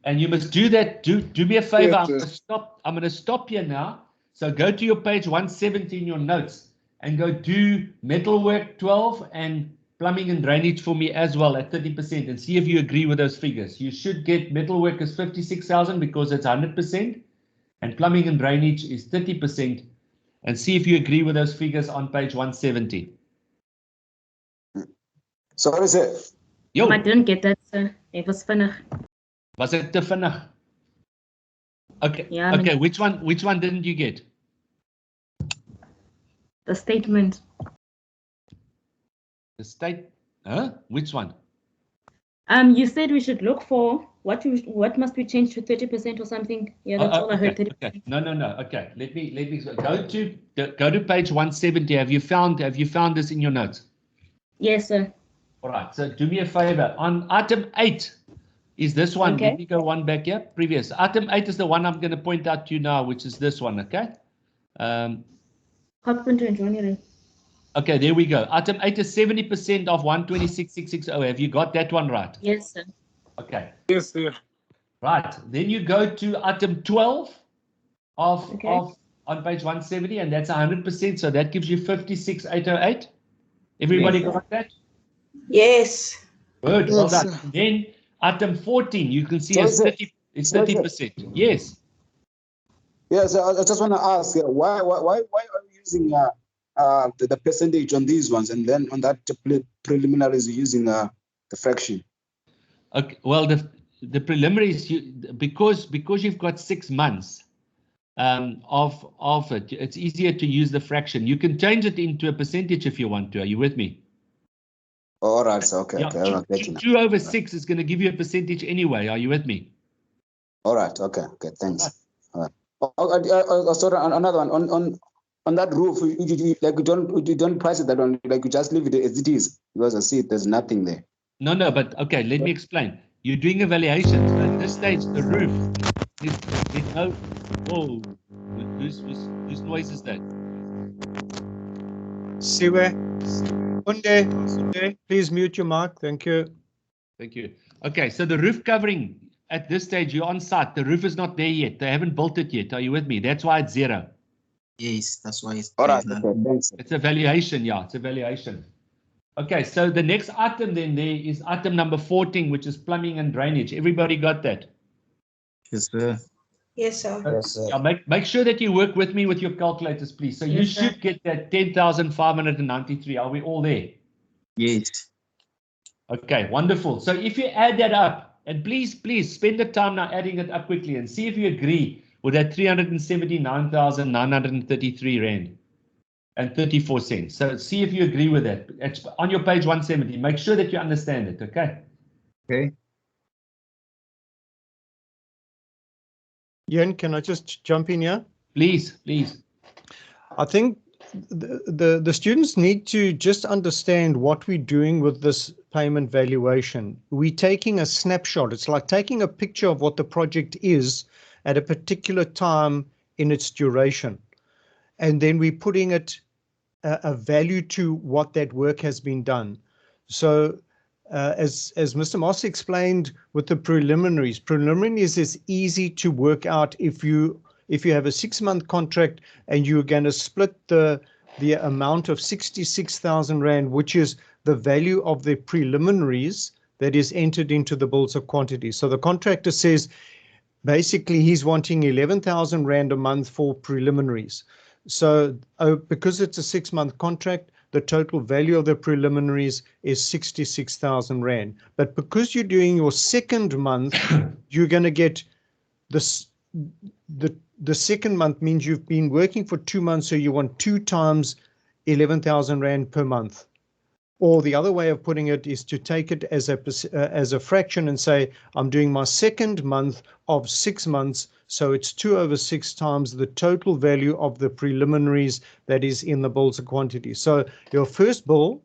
And you must do that. Do me a favor. Yes, I'm going to stop here now. So go to your page 170 in your notes and go do metalwork 12 and plumbing and drainage for me as well at 30% and see if you agree with those figures. You should get metalwork is 56,000 because it's 100% and plumbing and drainage is 30%, and see if you agree with those figures on page 170. Sorry, sir. Yo, I didn't get that, sir. It was vinnig. was it te vinnig? Okay. Yeah, Okay, which one didn't you get? The statement. The state, huh? Which one? You said we should look for what must we change to 30% or something? Yeah, that's all I heard. 30%. Okay. No. Okay. Let me go to page 170. Have you found this in your notes? Yes, sir. All right. So do me a favor. On item 8 is this one. Okay. Let me go one back here. Previous. Item 8 is the one I'm going to point out to you now, which is this one. Okay. Carpenter and joinery. Okay. There we go. Item 8 is 70% of 126,660. Have you got that one right? Yes, sir. Okay. Yes, sir. Right. Then you go to item 12 of Okay. on page 170, and that's 100%. So that gives you 56,808. Everybody Yes, sir. got that? Yes. Good. Yes, Well done. sir. Then item 14, you can see Sorry, it's sir. 30. It's 30%. Yes. Yes, I just want to ask, why are you using the percentage on these ones, and then on that preliminaries you're using the fraction? Okay. Well, the preliminaries, because you've got 6 months of it, it's easier to use the fraction. You can change it into a percentage if you want to. Are you with me? All right, so okay, Yeah, okay, I'll get you now. 2 over 6 is going to give you a percentage anyway. Are you with me? All right, okay, thanks. All right. Sorry, another one on that roof. You don't price it that one. Like you just leave it as it is because I see there's nothing there. No, but okay, let me explain. You're doing evaluation. So at this stage, the roof, there's no. Whoa, whose noise is that? Siwe. Sunday, please mute your mic. Thank you. Thank you. Okay, so the roof covering at this stage, you're on site. The roof is not there yet. They haven't built it yet. Are you with me? That's why it's 0. Yes, that's why it's All right, none. okay, thanks. It's evaluation. Yeah, it's evaluation. Okay, so the next item then there is item number 14, which is plumbing and drainage. Everybody got that? Yes, sir. Yes, sir. Yes, sir. Yeah, make sure that you work with me with your calculators, please. So you Yes, sir. should get that 10,593. Are we all there? Yes. Okay, wonderful. So if you add that up, and please spend the time now adding it up quickly and see if you agree with that 379,933 Rand and 34 cents. So see if you agree with that. It's on your page 170. Make sure that you understand it, okay? Okay. Jan, can I just jump in here? Please. I think the students need to just understand what we're doing with this payment valuation. We're taking a snapshot. It's like taking a picture of what the project is at a particular time in its duration. And then we're putting it a value to what that work has been done. So as Mr. Moss explained with the preliminaries is easy to work out if you have a 6-month contract and you're going to split the amount of 66,000 Rand, which is the value of the preliminaries that is entered into the bills of quantity. So the contractor says, basically, he's wanting 11,000 Rand a month for preliminaries. So because it's a 6-month contract, the total value of the preliminaries is 66,000 Rand. But because you're doing your second month, you're going to get this. The second month means you've been working for 2 months, so you want 2 times 11,000 Rand per month. Or the other way of putting it is to take it as a fraction and say, I'm doing my second month of 6 months, so it's 2 over 6 times the total value of the preliminaries that is in the bills of quantity. So your first bill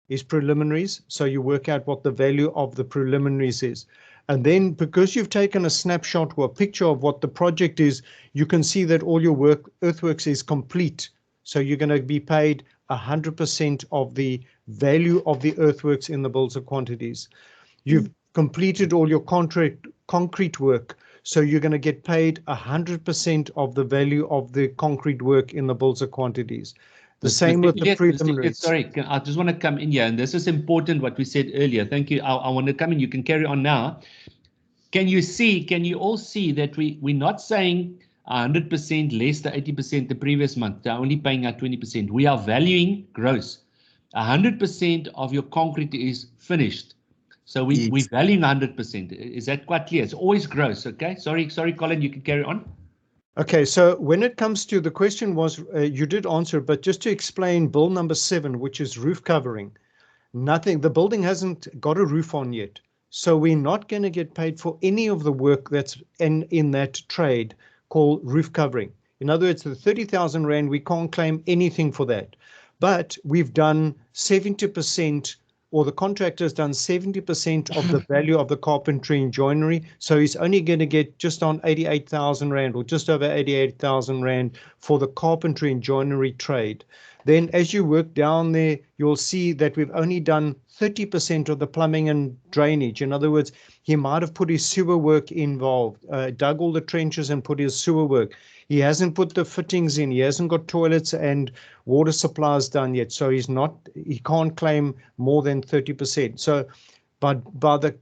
is preliminaries, so you work out what the value of the preliminaries is. And then because you've taken a snapshot or a picture of what the project is, you can see that all your earthworks is complete. So you're going to be paid 100% of the value of the earthworks in the bills of quantities. You've completed all your concrete work, so you're going to get paid 100% of the value of the concrete work in the bills of quantities. The same with the preliminaries. Sorry, I just want to come in here, and this is important what we said earlier. Thank you. I want to come in. You can carry on now. Can you all see that we're not saying 100% less than 80% the previous month? They're only paying out 20%. We are valuing gross. 100% of your concrete is finished. So we're valuing 100%. Is that quite clear? It's always gross, okay? Sorry, Colin, you can carry on. Okay, so when it comes to the question was, you did answer, but just to explain bill number 7, which is roof covering, the building hasn't got a roof on yet. So we're not going to get paid for any of the work that's in that trade called roof covering. In other words, the 30,000 Rand, we can't claim anything for that. But we've done 70%, or the contractor has done 70% of the value of the carpentry and joinery. So he's only going to get just on 88,000 Rand, or just over 88,000 Rand for the carpentry and joinery trade. Then as you work down there, you'll see that we've only done 30% of the plumbing and drainage. In other words, he might have put his sewer work involved, dug all the trenches and put his sewer work. He hasn't put the fittings in. He hasn't got toilets and water supplies done yet. So he can't claim more than 30%. So by the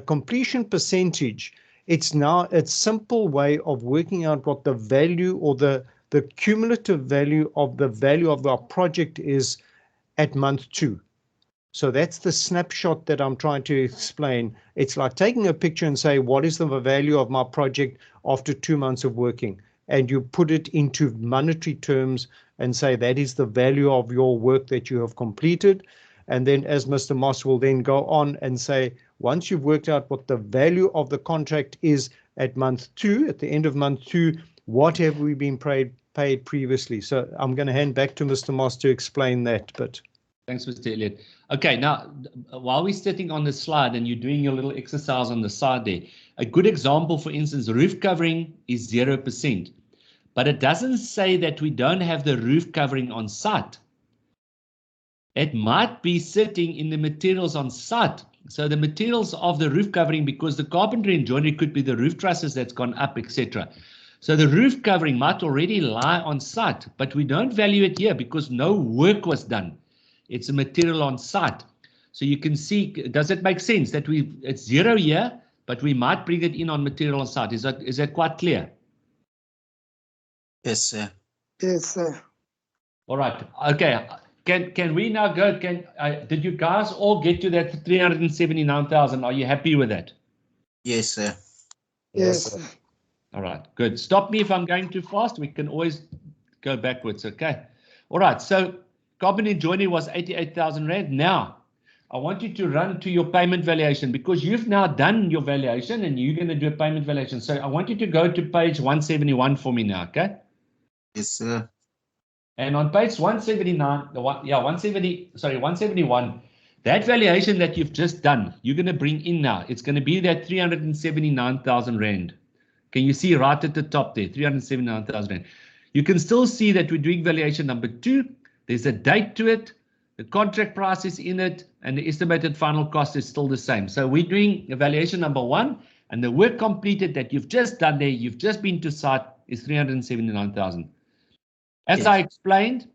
completion percentage, it's now a simple way of working out what the value or the cumulative value of our project is at month 2. So that's the snapshot that I'm trying to explain. It's like taking a picture and say, what is the value of my project after 2 months of working? And you put it into monetary terms and say that is the value of your work that you have completed. And then as Mr. Moss will then go on and say, once you've worked out what the value of the contract is at month 2, at the end of month 2, what have we been paid previously? So I'm going to hand back to Mr. Moss to explain that bit. Thanks, Mr. Elliott. Okay, now, while we're sitting on the slide and you're doing your little exercise on the side there, a good example, for instance, roof covering is 0%. But it doesn't say that we don't have the roof covering on site. It might be sitting in the materials on site. So the materials of the roof covering, because the carpentry and joinery could be the roof trusses that's gone up, etc. So the roof covering might already lie on site, but we don't value it here because no work was done. It's a material on site. So you can see, does it make sense that it's 0 here, but we might bring it in on material on site? Is that quite clear? Yes, sir. Yes, sir. All right. Okay. Can we now go? Did you guys all get to that 379,000? Are you happy with that? Yes, sir. Yes, sir. All right. Good. Stop me if I'm going too fast. We can always go backwards. Okay. All right. So carbon and joinery was 88,000 Rand. Now, I want you to run to your payment valuation because you've now done your valuation and you're going to do a payment valuation. So I want you to go to page 171 for me now, okay? Yes, sir. And on page 171, that valuation that you've just done, you're going to bring in now. It's going to be that 379,000 Rand. Can you see right at the top there, 379,000 Rand? You can still see that we're doing valuation number 2. There's a date to it. The contract price is in it, and the estimated final cost is still the same. So we're doing evaluation number 1, and the work completed that you've just done there, you've just been to site, is 379,000. As I explained,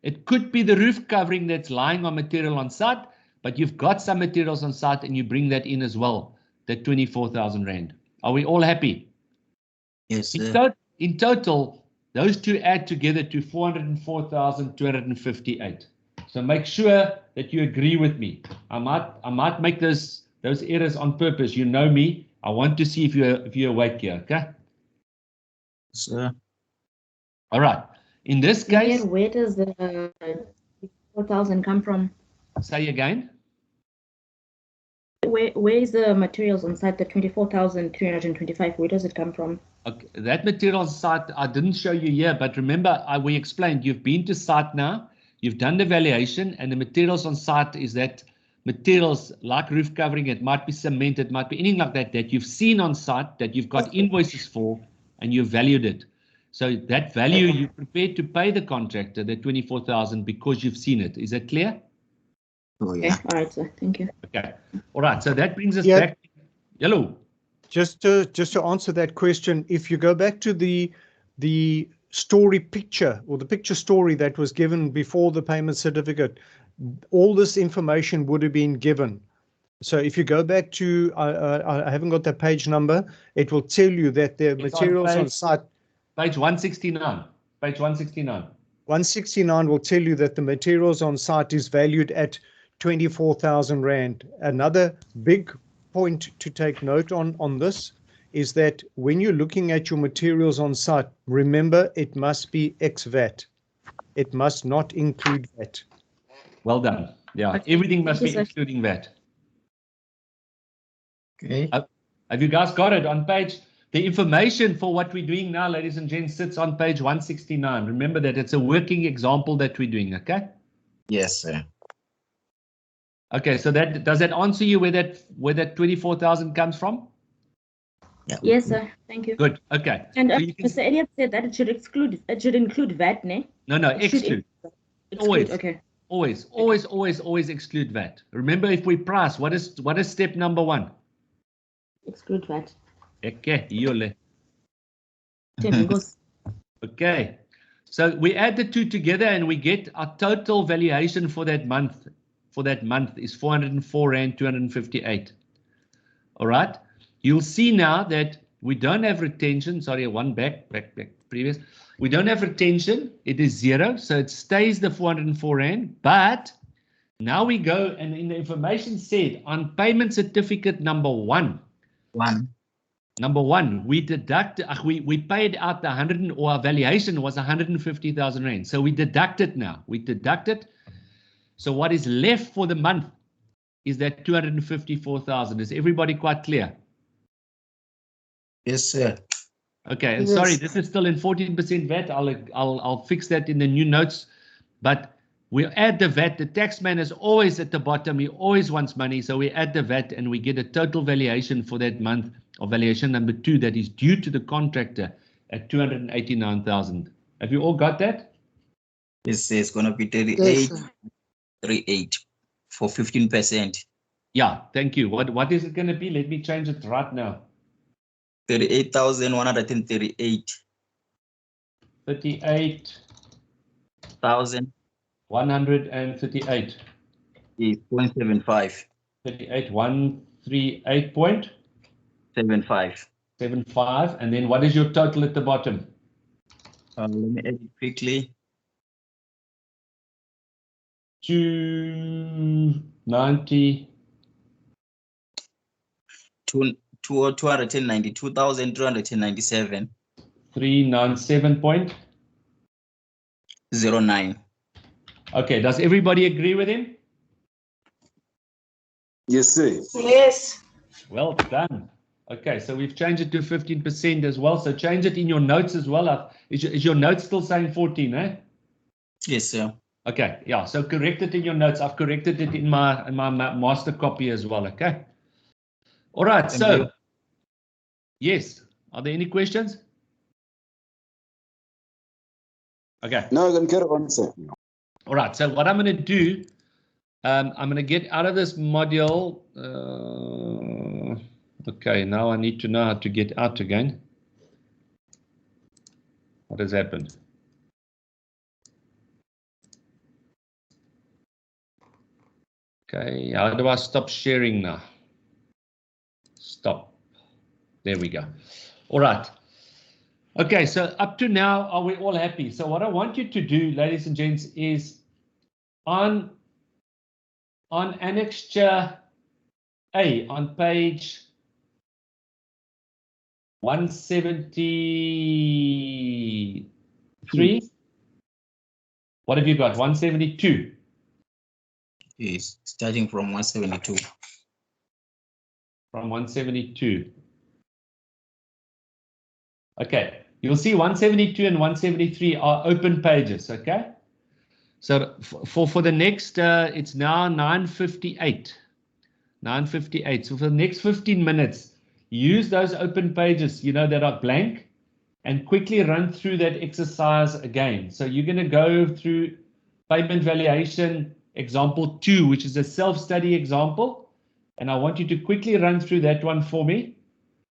it could be the roof covering that's lying on material on site, but you've got some materials on site and you bring that in as well, that 24,000 Rand. Are we all happy? Yes, In, sir. in total, those two add together to 404,258. So make sure that you agree with me. I might make those errors on purpose. You know me. I want to see if you're awake here, okay? Sir. All right. In this case, where does the 4,000 come from? Say again. Where is the materials on site? The 24,325. Where does it come from? Okay, that material site I didn't show you here, but remember we explained you've been to site now, you've done the valuation, and the materials on site is that materials like roof covering, it might be cement, it might be anything like that that you've seen on site, that you've got invoices for, and you've valued it. So that value you're prepared to pay the contractor, the 24,000, because you've seen it. Is that clear? Oh, yeah. Okay, all right, sir. Thank you. Okay. All right. So that brings us Yeah. back. Hello. Just to answer that question, if you go back to the story picture or the picture story that was given before the payment certificate, all this information would have been given. So if you go back to, I haven't got that page number, it will tell you that the materials on site. Page 169. Page 169. 169 will tell you that the materials on site is valued at 24,000 Rand. Another big point to take note on this is that when you're looking at your materials on site, remember it must be ex-VAT. It must not include VAT. Well done. Yeah, Okay. everything must Thank be you, sir. excluding VAT. Okay. Have you guys got it on page? The information for what we're doing now, ladies and gents, sits on page 169. Remember that it's a working example that we're doing, okay? Yes, sir. Okay, so that does that answer you where that 24,000 comes from? Yeah. Yes, sir. Thank you. Good. Okay. And So you can, Mr. Elliot said that it should include VAT, ne? no, It should exclude. exclude. Always. Okay. Always exclude VAT. Remember, if we price, what is step number 1? Exclude VAT. Okay, yole. Tim, goes. Okay, so we add the two together and we get our total valuation for that month. For that month is 404 Rand 258. All right. You'll see now that we don't have retention. Sorry, one back previous. We don't have retention. It is 0, so it stays the 404 Rand. But now we go and in the information said on payment certificate number 1. Number 1, we deduct, we paid out the 100, or our valuation was 150,000 Rand. So we deduct it now. We deduct it. So what is left for the month is that 254,000. Is everybody quite clear? Yes, sir. Okay, and Yes. sorry, this is still in 14% VAT. I'll fix that in the new notes. But we add the VAT. The taxman is always at the bottom. He always wants money. So we add the VAT and we get a total valuation for that month of valuation number 2 that is due to the contractor at 289,000. Have you all got that? Yes, sir. It's going to be 38, Yes, sir. 38 for 15%. Yeah, thank you. What is it going to be? Let me change it right now. 38,138. 38,138. 1,000 is 0.75. 38,138.75. 75. And then what is your total at the bottom? Let me add it quickly. 290. 292,397. 397.09. Okay, does everybody agree with him? Yes, sir. Yes. Well done. Okay, so we've changed it to 15% as well. So change it in your notes as well. Is your notes still saying 14, eh? Yes, sir. Okay, yeah, so correct it in your notes. I've corrected it in my master copy as well, okay? All right, Thank so, you. yes, are there any questions? Okay. No, you can carry on, sir. All right, so what I'm going to do, I'm going to get out of this module. Okay, now I need to know how to get out again. What has happened? Okay, how do I stop sharing now? Stop. There we go. All right. Okay, so up to now, are we all happy? So what I want you to do, ladies and gents, is on Annexure A, on page 173. What have you got? 172. Yes, starting from 172. From 172. Okay, you'll see 172 and 173 are open pages, okay? So for the next, it's now 9:58. 9:58. So for the next 15 minutes, use those open pages, that are blank, and quickly run through that exercise again. So you're going to go through payment valuation example 2, which is a self-study example. And I want you to quickly run through that one for me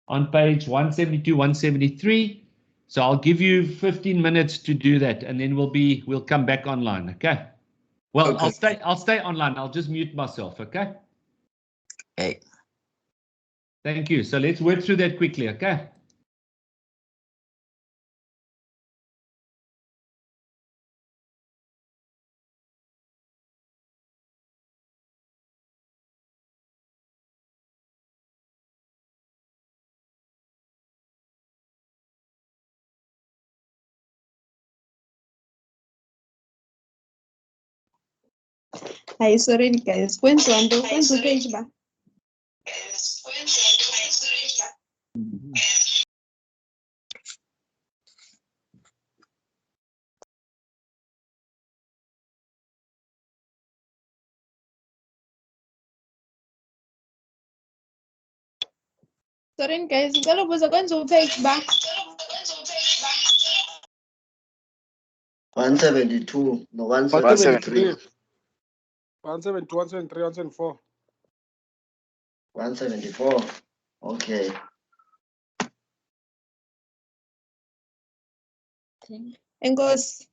on page 172, 173. So I'll give you 15 minutes to do that, and then we'll come back online, okay? Well, Okay. I'll stay online. I'll just mute myself, okay? Okay. Thank you. So let's work through that quickly, okay? Hi, sorry guys. Kwenziwa page ba? Sorry guys, ngicela ukubuza kwenziwa page ba? 172, no 173. 172, 173, 174. 174. Okay. Enkosi.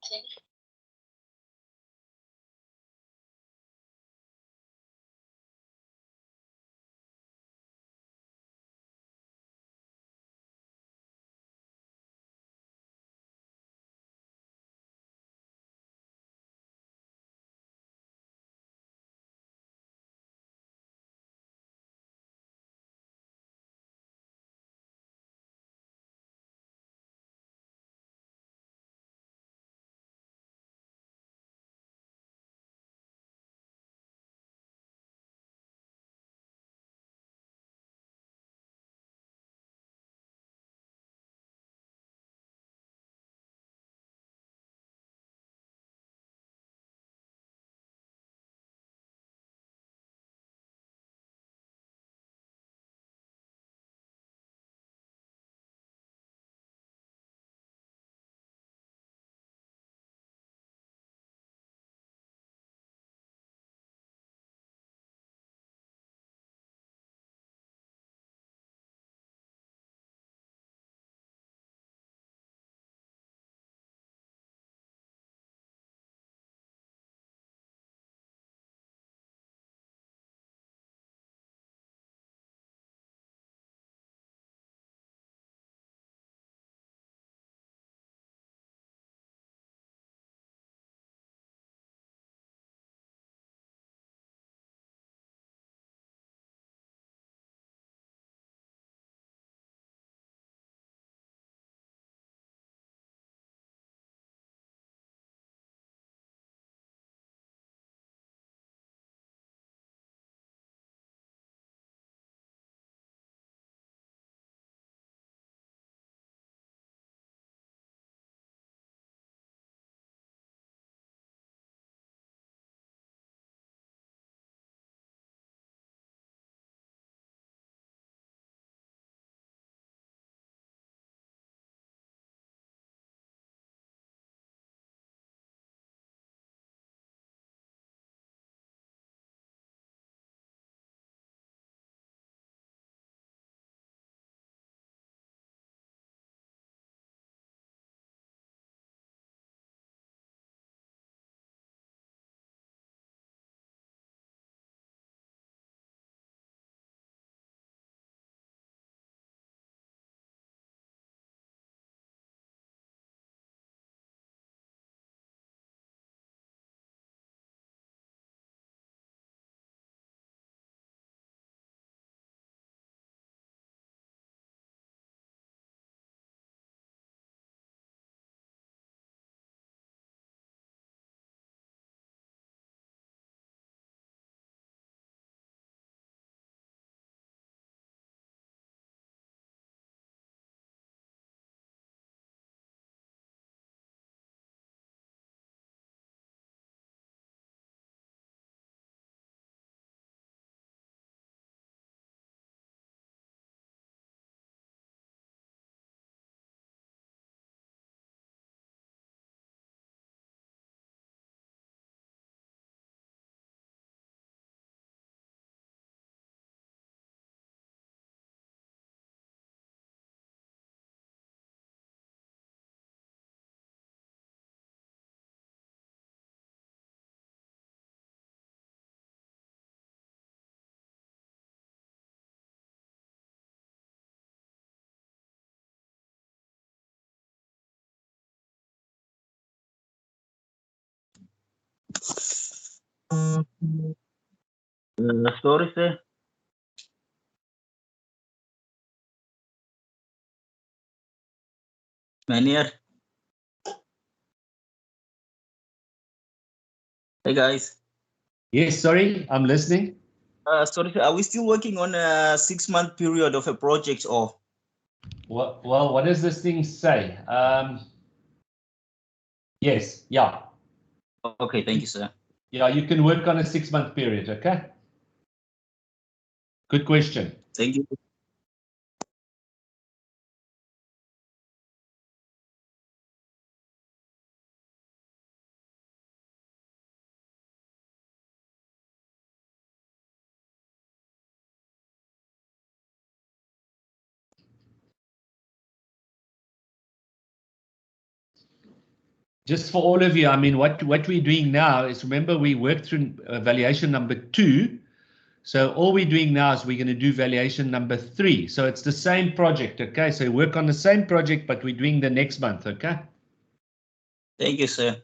Sorry, sir. Manier. Hey guys. Yes, sorry, I'm listening. Sorry, sir. Are we still working on a 6-month period of a project or? Well, what does this thing say? Yes, yeah. Okay, thank you, sir. Yeah, you can work on a 6-month period, okay? Good question. Thank you. Just for all of you, I mean, what we're doing now is, remember, we worked through valuation number 2. So all we're doing now is we're going to do valuation number 3. So it's the same project, okay? So work on the same project, but we're doing the next month, okay? Thank you, sir.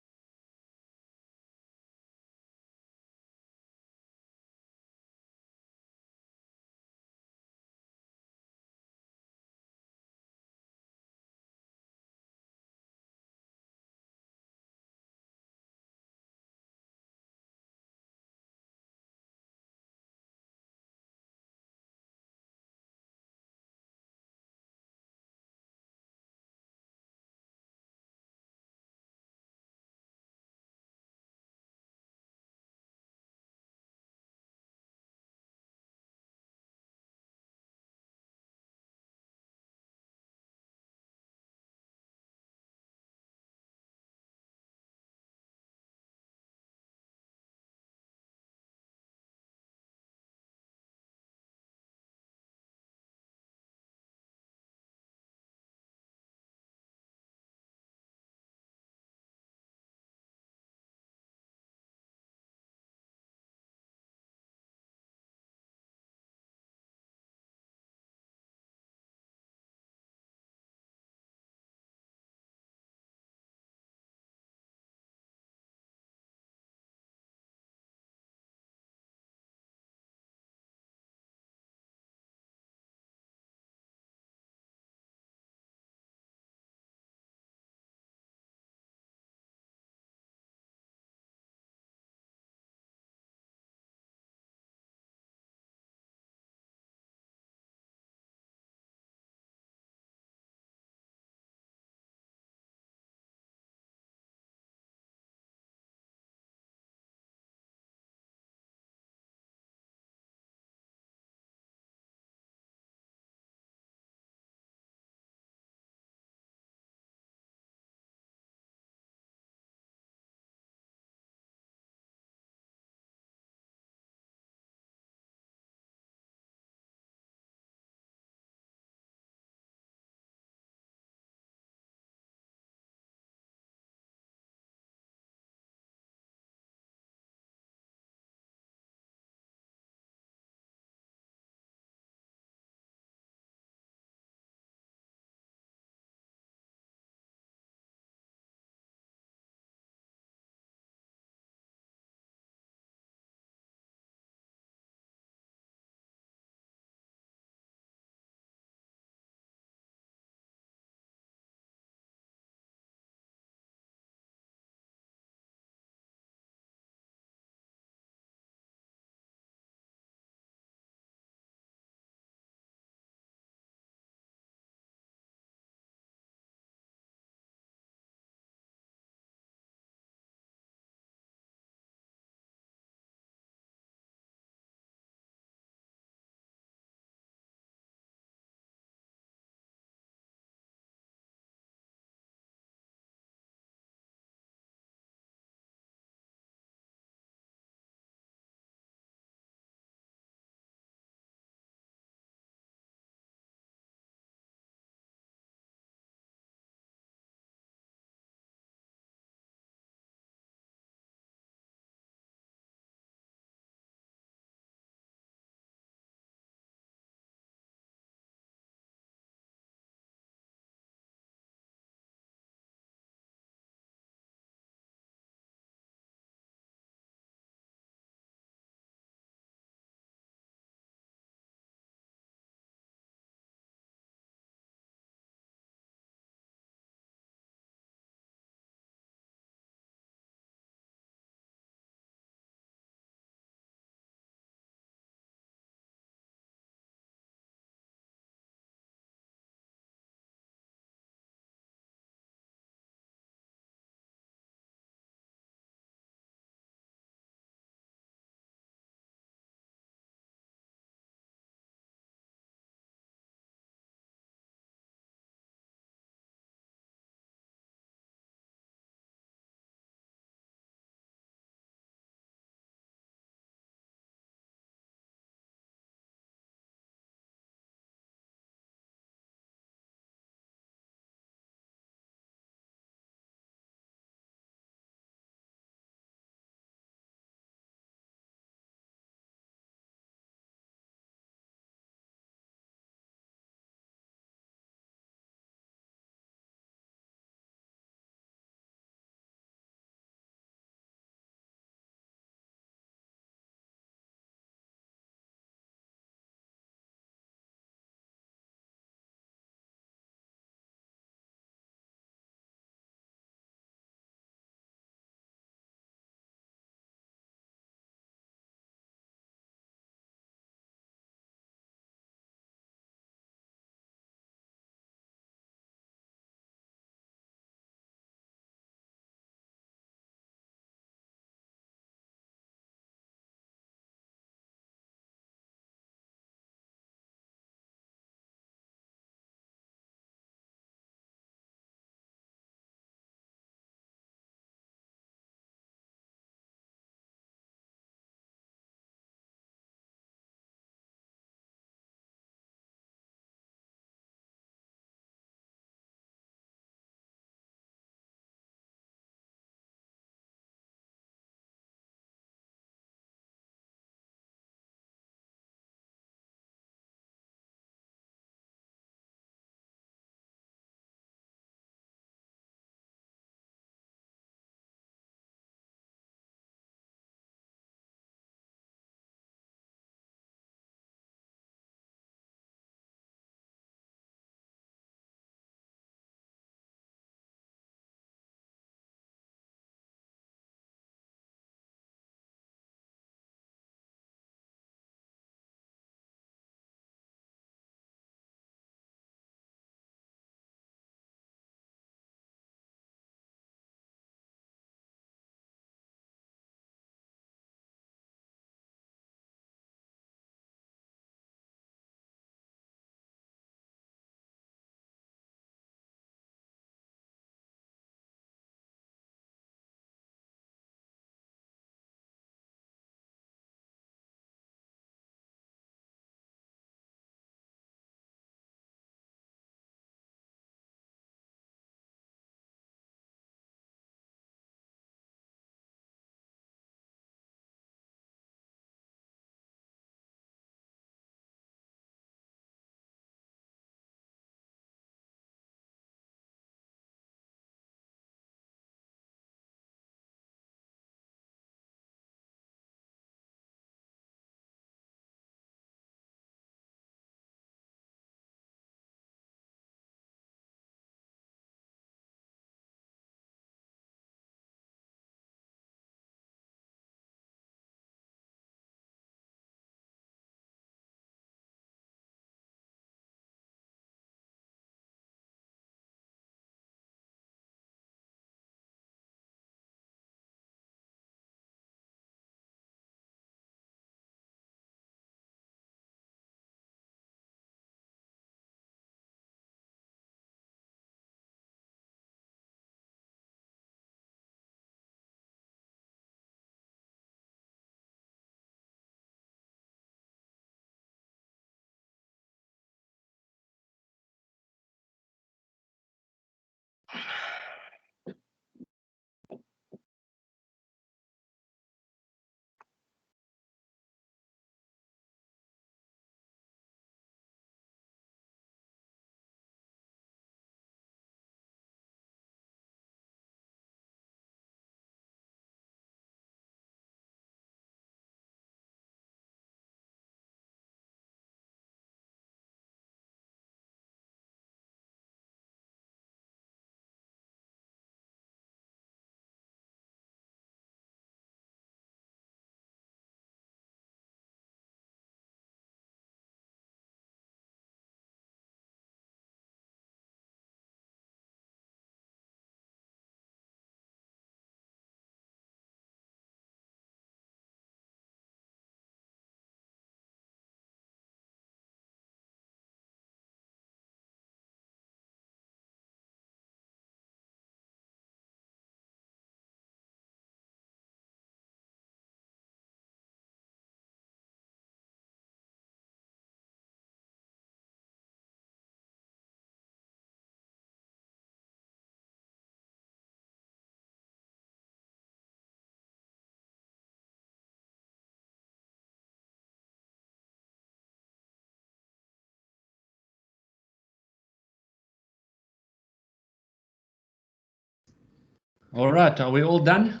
All right, are we all done?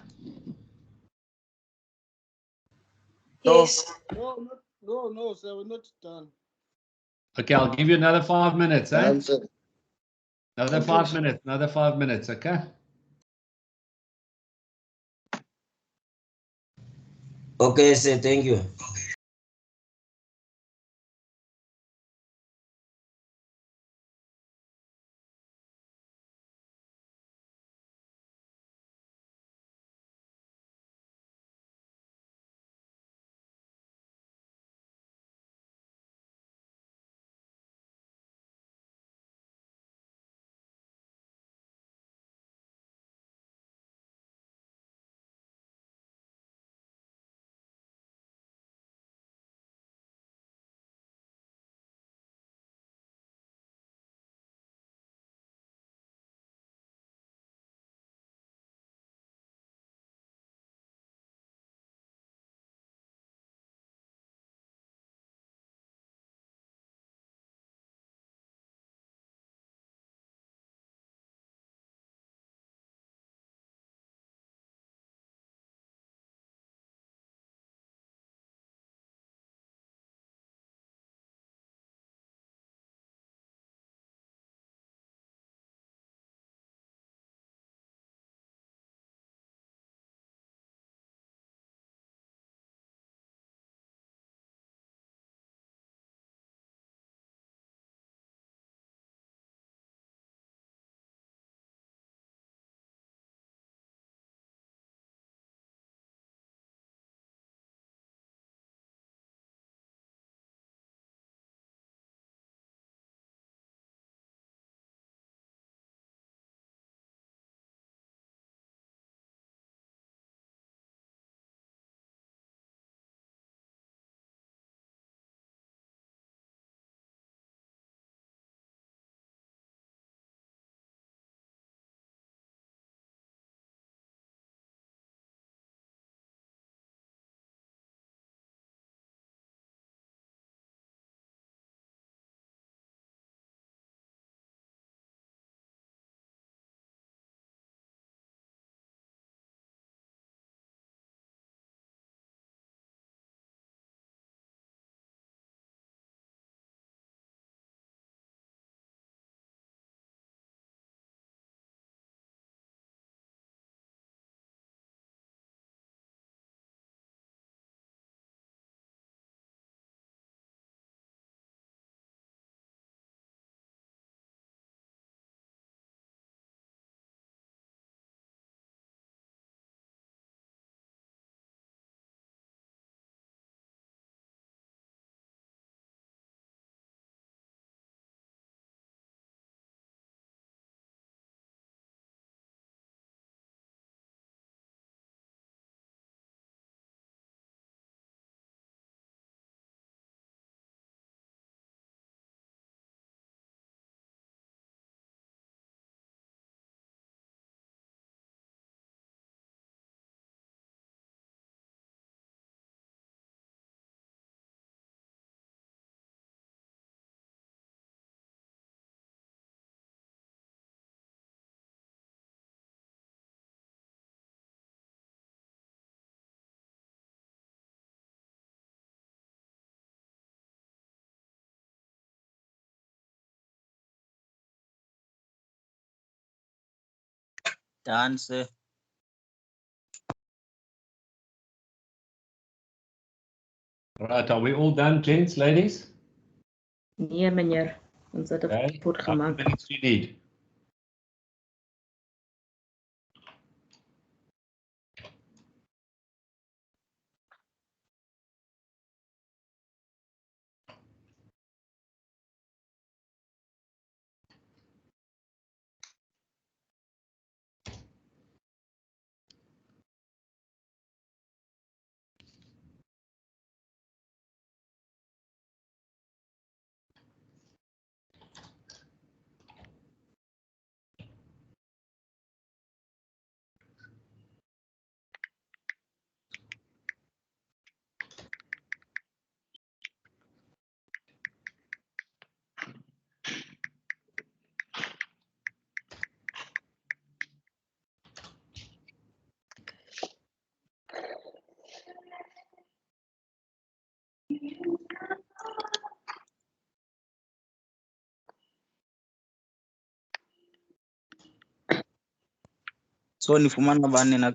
Yes. No, sir, we're not done. Okay, I'll give you another 5 minutes, eh? Answer. Another Okay. 5 minutes, another 5 minutes, okay? Okay, sir, thank you. Done, sir. All right, are we all done, gents, ladies? Nee, meneer. Ons het 'n Okay. rapport How many gemaak. minutes do you need? So nifumana bani na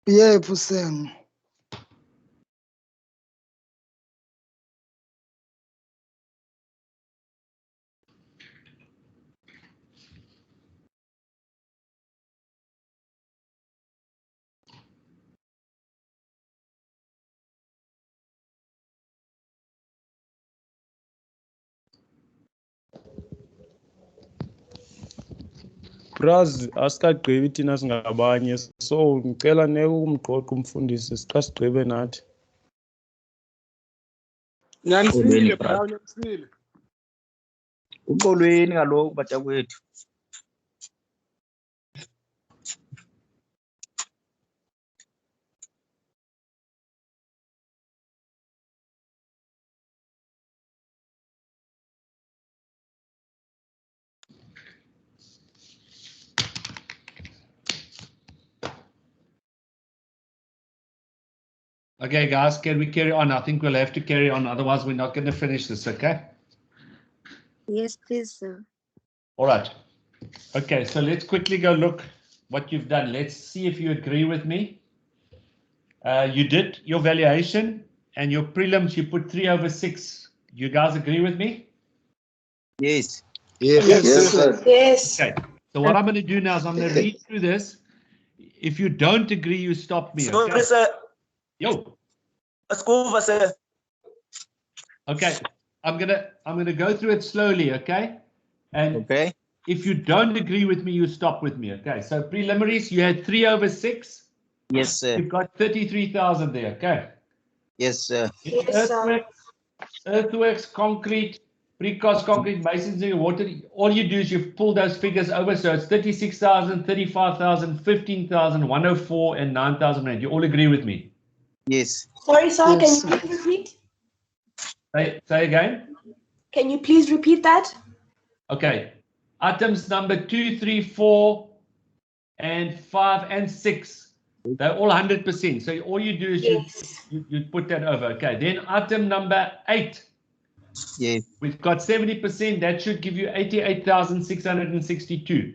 Yebo Sam. Braz asikagqibi thina singabanye, so ngicela neke ukumqoqa umfundisi sixa sigqibe nathi. Nyanisile bra, nyanisile. uxolweni kaloku batakwethu. Okay, guys, can we carry on? I think we'll have to carry on, otherwise we're not going to finish this, okay? Yes, please, sir. All right. Okay, so let's quickly go look what you've done. Let's see if you agree with me. You did your valuation and your prelims, you put 3/6. You guys agree with me? Yes. Yes, sir. Yes. Okay, so what I'm going to do now is I'm going to read through this. If you don't agree, you stop me, okay? Sorry, sir. Yo. Let's go over, sir. Okay, I'm gonna go through it slowly, okay? And okay, if you don't agree with me, you stop with me, okay? So preliminaries, you had 3/6. Yes, sir. You've got 33,000 there, okay? Yes, sir. Yes, sir. Earthworks, concrete, precast concrete, masonry, water. All you do is you pull those figures over, so it's 36,000, 35,000, 15,000, 104, and 9,000 rand. You all agree with me? Yes. Sorry, sir. Yes, Can you please repeat? Say again. Can you please repeat that? Okay. Items number 2, 3, 4, and 5, and 6. They're all 100%. So all you do is you put that over. Okay. Then item number 8. Yes. We've got 70%. That should give you 88,662.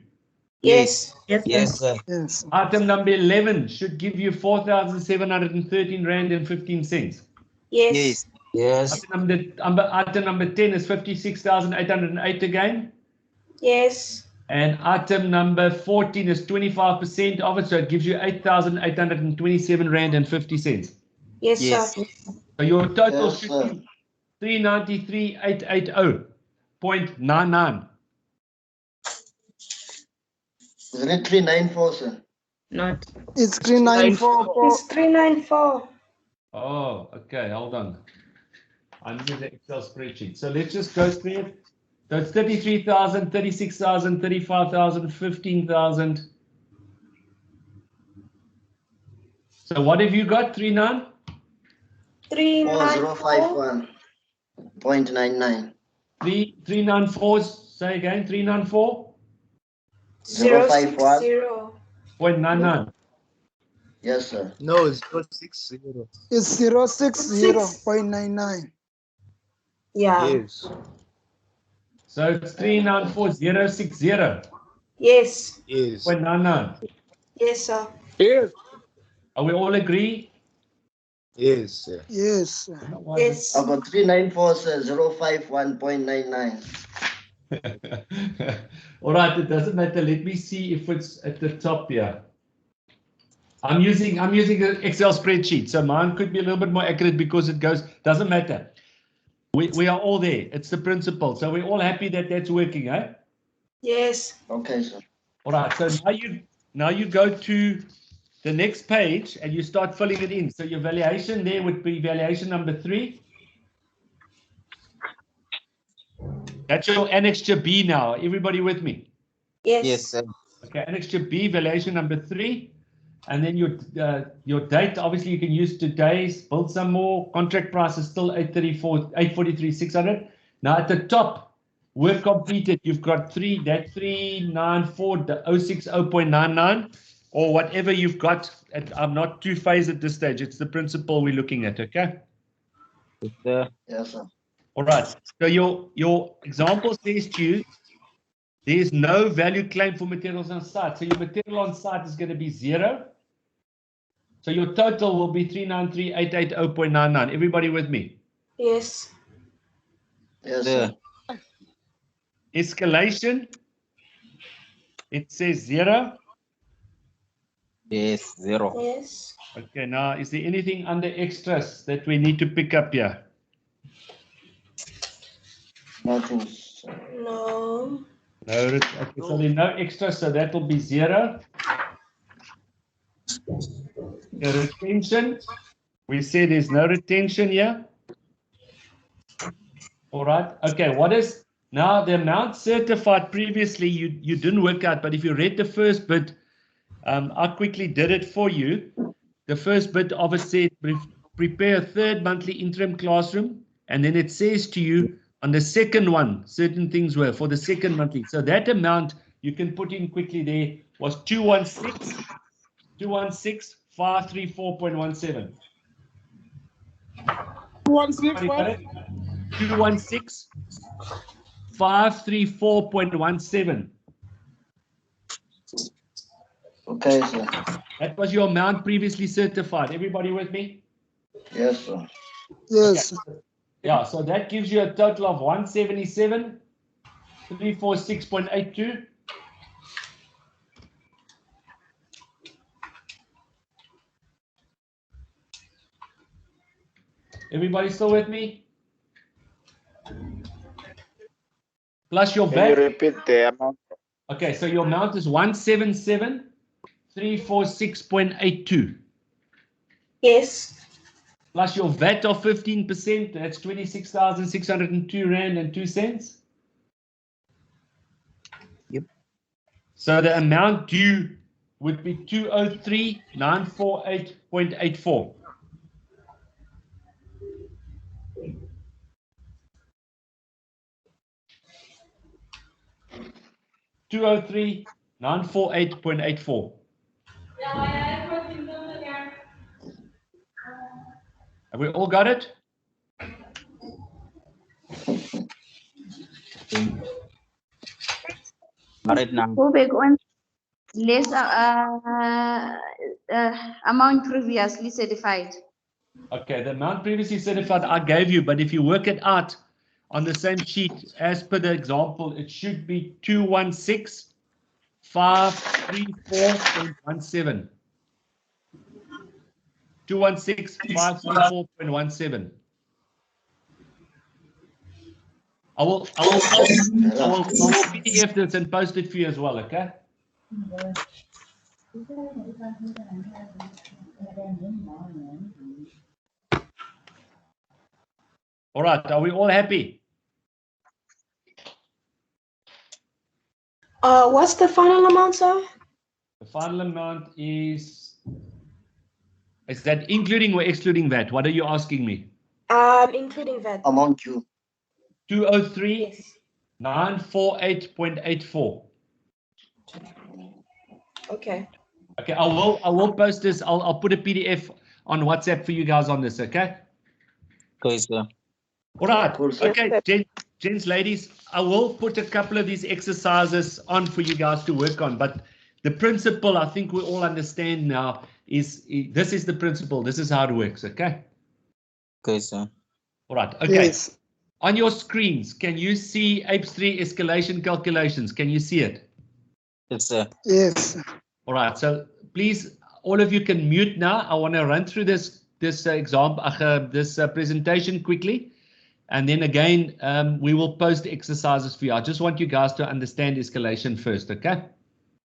Yes. Yes, sir. yes, Item number 11 should give you 4,713 rand and 15 cents. Yes. Yes. Item number 10 is 56,808 again. Yes. And item number 14 is 25% of it, so it gives you 8,827 rand and 50 cents. Yes, Yes. sir. So your total Yes, should sir. be 393,880.99. Isn't it 394, sir? Not. it's 3944. It's 394. Oh, okay, hold on. I need the Excel spreadsheet. So let's just go through it. So it's 33,000, 36,000, 35,000, 15,000. So what have you got? 39? 394. 4051.99. 394. Say again, 394. 060. 0.99. Yes, sir. No, 060. It's 060.99. Yeah. Yes. So it's 394,060. Yes. Yes. 0.99. Yes, sir. Yes. Are we all agree? Yes, sir. Yes, sir. Yes. I got 394, sir, 051.99. All right, it doesn't matter. Let me see if it's at the top here. I'm using an Excel spreadsheet, so mine could be a little bit more accurate because it doesn't matter. We are all there. It's the principle. So we're all happy that that's working, eh? Yes. Okay, sir. All right. So now you go to the next page and you start filling it in. So your valuation there would be valuation number 3. That's your annexure B now. Everybody with me? Yes, sir. Okay, annexure B, valuation number 3. And then your date, obviously you can use today's, build some more. Contract price is still 843,600. Now at the top, work completed, you've got 3,94060.99 or whatever you've got. I'm not too phased at this stage. It's the principle we're looking at, okay? Yes, sir. Yes, sir. All right. So your example says to you, there's no value claim for materials on site. So your material on site is going to be 0. So your total will be 393,880.99. Everybody with me? Yes. Yes, sir. Escalation, it says 0. Yes, 0. Yes. Okay, now is there anything under extras that we need to pick up here? Nothing. No. No, okay, so there's no extras, so that will be 0. The retention, we say there's no retention here. All right, okay, what is now the amount certified previously? You didn't work out, but if you read the first bit, I quickly did it for you. The first bit of it said prepare a 3rd monthly interim classroom, and then it says to you on the second one, certain things were for the second monthly. So that amount you can put in quickly there was 216,534.17. 216,534.17. Okay, sir. That was your amount previously certified. Everybody with me? Yes, sir. Yes. Okay. Yeah, so that gives you a total of 177,346.82. Everybody still with me? Plus your Can you VAT. repeat the amount? Okay, so your amount is 177,346.82. Yes. Plus your VAT of 15%, that's 26,602 Rand and 2 cents. Yep. So the amount due would be 203,948.84. $203,948.84. Have we all got it? Right now. Go back on less amount previously certified. Okay, the amount previously certified I gave you, but if you work it out on the same sheet as per the example, it should be 216,534.17. 216,534.17. I will PDF this and post it for you as well, okay? All right, are we all happy? What's the final amount, sir? The final amount is that including or excluding that? What are you asking me? Including that. Amount due. 203,948.84. Okay. Okay, I will post this. I'll put a PDF on WhatsApp for you guys on this, okay? Okay, sir. All right. Okay, gents, ladies, I will put a couple of these exercises on for you guys to work on, but the principle I think we all understand now is this is the principle. This is how it works, okay? Okay, sir. All right. Okay. Yes. On your screens, can you see Apes 3 escalation calculations? Can you see it? Yes, sir. Yes. All right. So please, all of you can mute now. I want to run through this presentation quickly. And then again, we will post exercises for you. I just want you guys to understand escalation first, okay?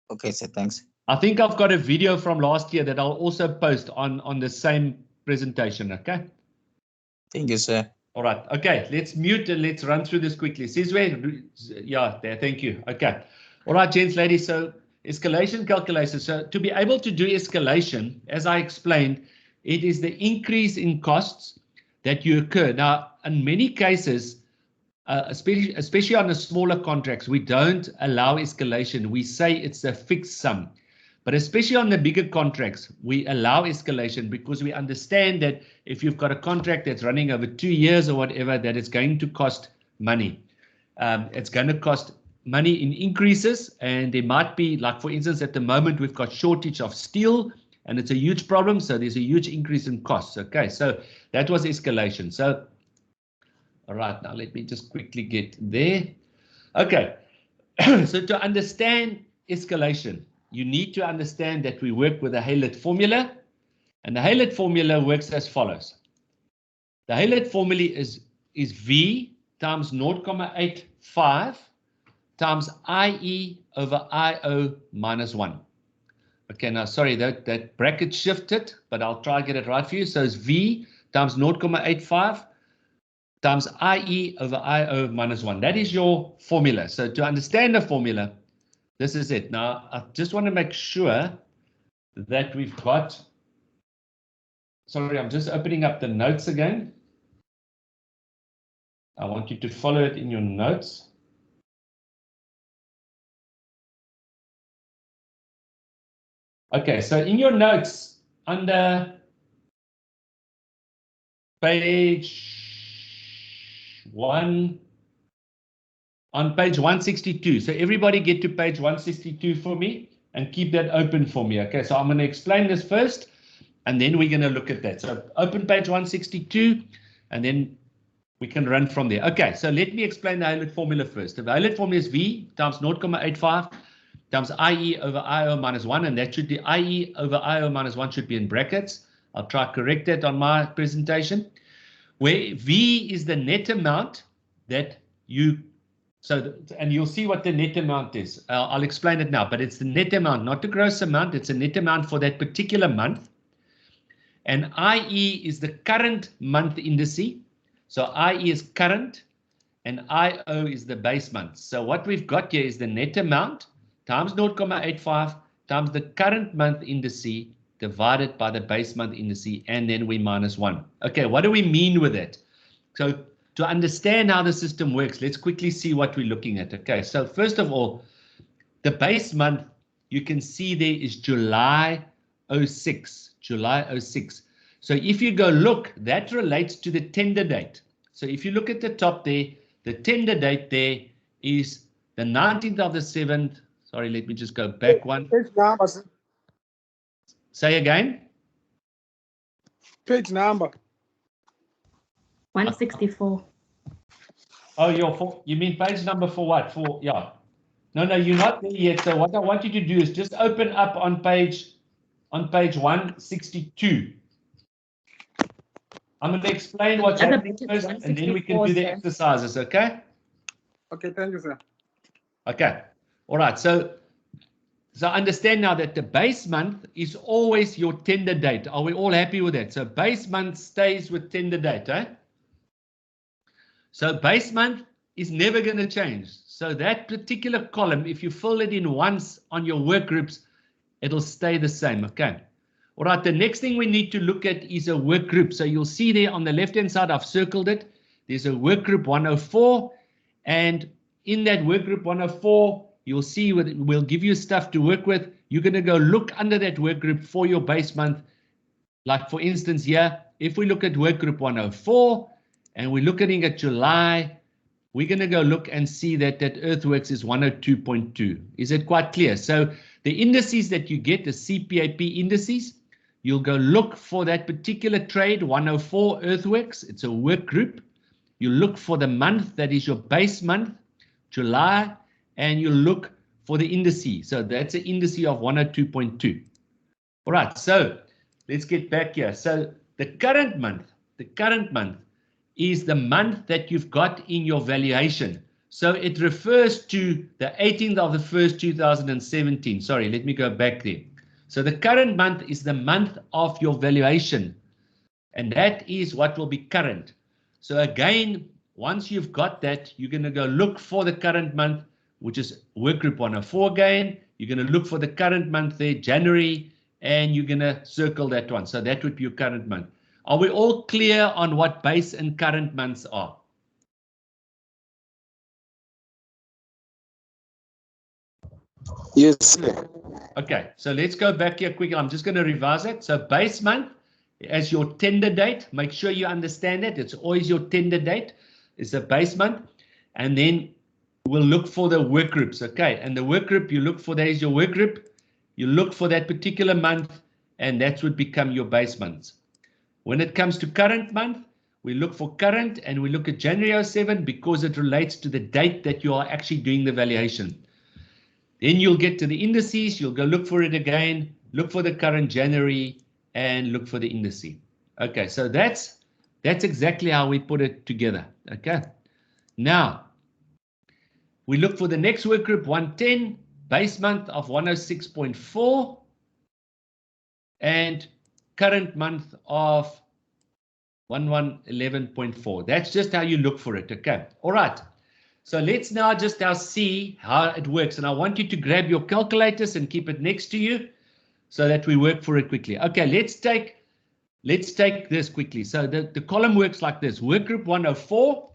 Okay, sir. Thanks. I think I've got a video from last year that I'll also post on the same presentation, okay? Thank you, sir. All right, okay, let's mute and let's run through this quickly. Says where? Yeah, there, thank you. Okay. All right, gents, ladies, so escalation calculation. So to be able to do escalation, as I explained, it is the increase in costs that you occur. Now, in many cases, especially on the smaller contracts, we don't allow escalation. We say it's a fixed sum. But especially on the bigger contracts, we allow escalation because we understand that if you've got a contract that's running over 2 years or whatever, that it's going to cost money. It's going to cost money in increases, and there might be, like for instance, at the moment we've got shortage of steel, and it's a huge problem. So there's a huge increase in costs. Okay, so that was escalation. So, all right, now let me just quickly get there. Okay, so to understand escalation, you need to understand that we work with a Haylett formula, and the Haylett formula works as follows. The Haylett formula is V times 0.85 times IE over IO minus 1. Okay, now sorry, that bracket shifted, but I'll try to get it right for you. So it's V times 0.85 times IE over IO minus 1. That is your formula. So to understand the formula, this is it. Now, I just want to make sure that we've got, sorry, I'm just opening up the notes again. I want you to follow it in your notes. Okay, so in your notes under page 1, on page 162. So everybody get to page 162 for me and keep that open for me. Okay, so I'm going to explain this first and then we're going to look at that. So open page 162 and then we can run from there. Okay, so let me explain the Haylett formula first. The Haylett formula is V times 0.85 times IE over IO minus 1, and that should be IE over IO minus 1 should be in brackets. I'll try to correct that on my presentation. Where V is the net amount that you, so, and you'll see what the net amount is. I'll explain it now, but it's the net amount, not the gross amount. It's a net amount for that particular month. And IE is the current month indice. So IE is current and IO is the base month. So what we've got here is the net amount times 0.85 times the current month indice divided by the base month indice, and then we minus 1. Okay, what do we mean with that? So to understand how the system works, let's quickly see what we're looking at. Okay, so first of all, the base month, you can see there is July 06, July 06. So if you go look, that relates to the tender date. So if you look at the top there, the tender date there is the 19th of the 7th. Sorry, let me just go back one. Page number. Say again. Page number. 164. Oh, you mean page number for what? For, yeah. No, you're not there yet. So what I want you to do is just open up on page 162. I'm going to explain what's happening first, and then we can do the exercises, okay? Okay, thank you, sir. Okay. All right. So understand now that the base month is always your tender date. Are we all happy with that? So base month stays with tender date, eh? So base month is never going to change. So that particular column, if you fill it in once on your work groups, it'll stay the same, okay? All right, the next thing we need to look at is a work group. So you'll see there on the left-hand side, I've circled it. There's a work group 104, and in that work group 104, you'll see we'll give you stuff to work with. You're going to go look under that work group for your base month. Like for instance here, if we look at work group 104 and we're looking at July, we're going to go look and see that earthworks is 102.2. Is it quite clear? So the indices that you get, the CPAP indices, you'll go look for that particular trade, 104 earthworks. It's a work group. You look for the month that is your base month, July, and you look for the indice. So that's an indice of 102.2. All right, so let's get back here. So the current month is the month that you've got in your valuation. So it refers to the 18th of the 1st, 2017. Sorry, let me go back there. So the current month is the month of your valuation, and that is what will be current. So again, once you've got that, you're going to go look for the current month, which is work group 104 again. You're going to look for the current month there, January, and you're going to circle that one. So that would be your current month. Are we all clear on what base and current months are? Yes, sir. Okay, so let's go back here quickly. I'm just going to revise it. So base month as your tender date. Make sure you understand that. It's always your tender date. It's the base month. And then we'll look for the work groups. Okay, and the work group you look for, there is your work group. You look for that particular month, and that would become your base months. When it comes to current month, we look for current, and we look at January 07 because it relates to the date that you are actually doing the valuation. Then you'll get to the indices, you'll go look for it again, look for the current January, and look for the indice. Okay, so that's exactly how we put it together. Okay, now we look for the next work group 110, base month of 106.4, and current month of 1111.4. That's just how you look for it. Okay, all right. So let's now just now see how it works. And I want you to grab your calculators and keep it next to you so that we work for it quickly. Okay, let's take this quickly. So the column works like this. Work group 104.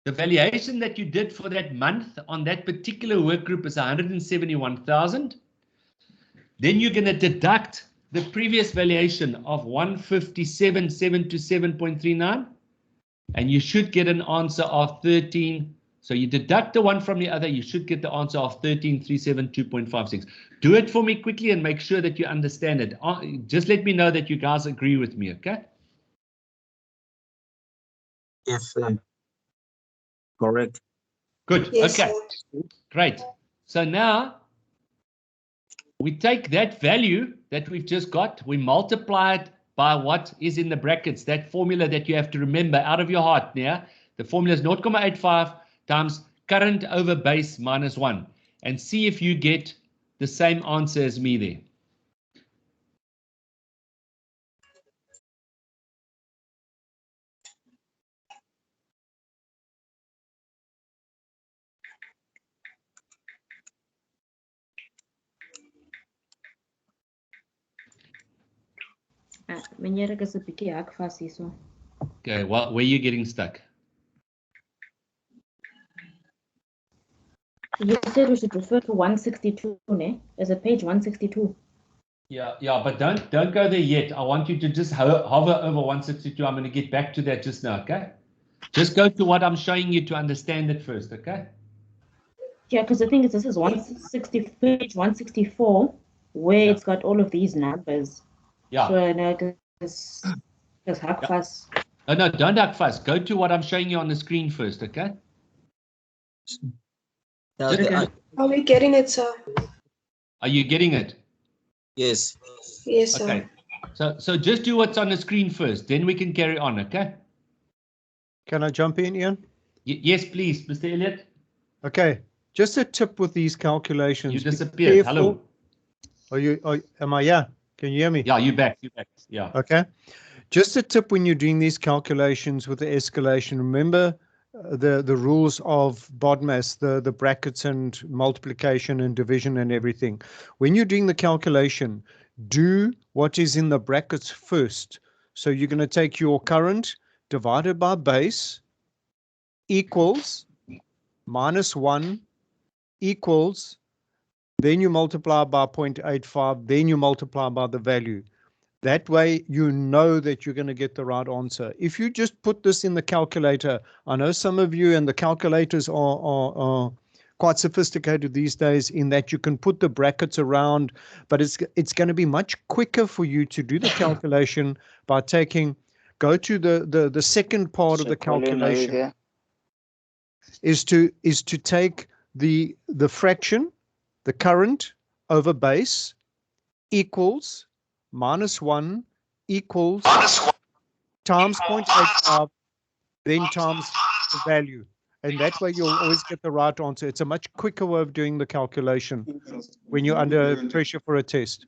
The valuation that you did for that month on that particular work group is 171,000. Then you're going to deduct the previous valuation of 157,727.39. And you should get an answer of 13. So you deduct the one from the other, you should get the answer of 13,372.56. Do it for me quickly and make sure that you understand it. Just let me know that you guys agree with me, okay? Yes, sir. Correct. Good. Yes, okay. sir. Great. So now we take that value that we've just got, we multiply it by what is in the brackets, that formula that you have to remember out of your heart now. The formula is 0.85 times current over base minus 1. And see if you get the same answer as me there. Okay, well, where are you getting stuck? You said we should refer to 162, ne? There's a page 162. Yeah, but don't go there yet. I want you to just hover over 162. I'm going to get back to that just now, okay? Just go to what I'm showing you to understand it first, okay? Yeah, because the thing is, this is 160, page 164, where it's got all of these numbers. Yeah. So no, just hack fast. Oh, no, don't hack fast. Go to what I'm showing you on the screen first, okay? Are we getting it, sir? Are you getting it? Yes. Yes, sir. Okay. So just do what's on the screen first, then we can carry on, okay? Can I jump in, Ian? Yes, please, Mr. Elliott. Okay, just a tip with these calculations. You disappeared. Hello. Am I here? Can you hear me? Yeah, you're back. Yeah. Okay. Just a tip when you're doing these calculations with the escalation, remember the rules of BODMAS, the brackets and multiplication and division and everything. When you're doing the calculation, do what is in the brackets first. So you're going to take your current divided by base equals minus 1 equals, then you multiply by 0.85, then you multiply by the value. That way, you know that you're going to get the right answer. If you just put this in the calculator, I know some of you and the calculators are quite sophisticated these days in that you can put the brackets around, but it's going to be much quicker for you to do the calculation by go to the second part of the calculation is to take the fraction, the current over base equals minus 1 equals times 0.85 then times the value. And that way you'll always get the right answer. It's a much quicker way of doing the calculation when you're under pressure for a test.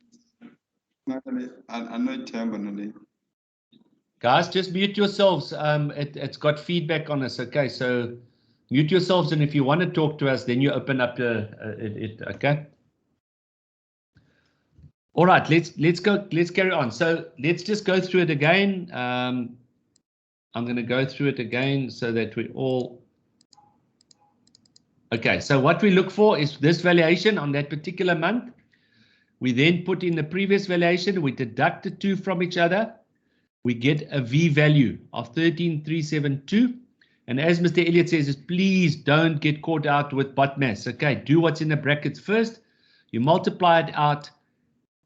Guys, just mute yourselves. It's got feedback on us. Okay, so mute yourselves, and if you want to talk to us, then you open up it. Okay. All right, let's go. Let's carry on. So let's just go through it again. I'm going to go through it again so that we all. Okay, so what we look for is this valuation on that particular month. We then put in the previous valuation. We deduct the two from each other. We get a V value of 13,372. And as Mr. Elliott says, is please don't get caught out with bot maths. Okay, do what's in the brackets first. You multiply it out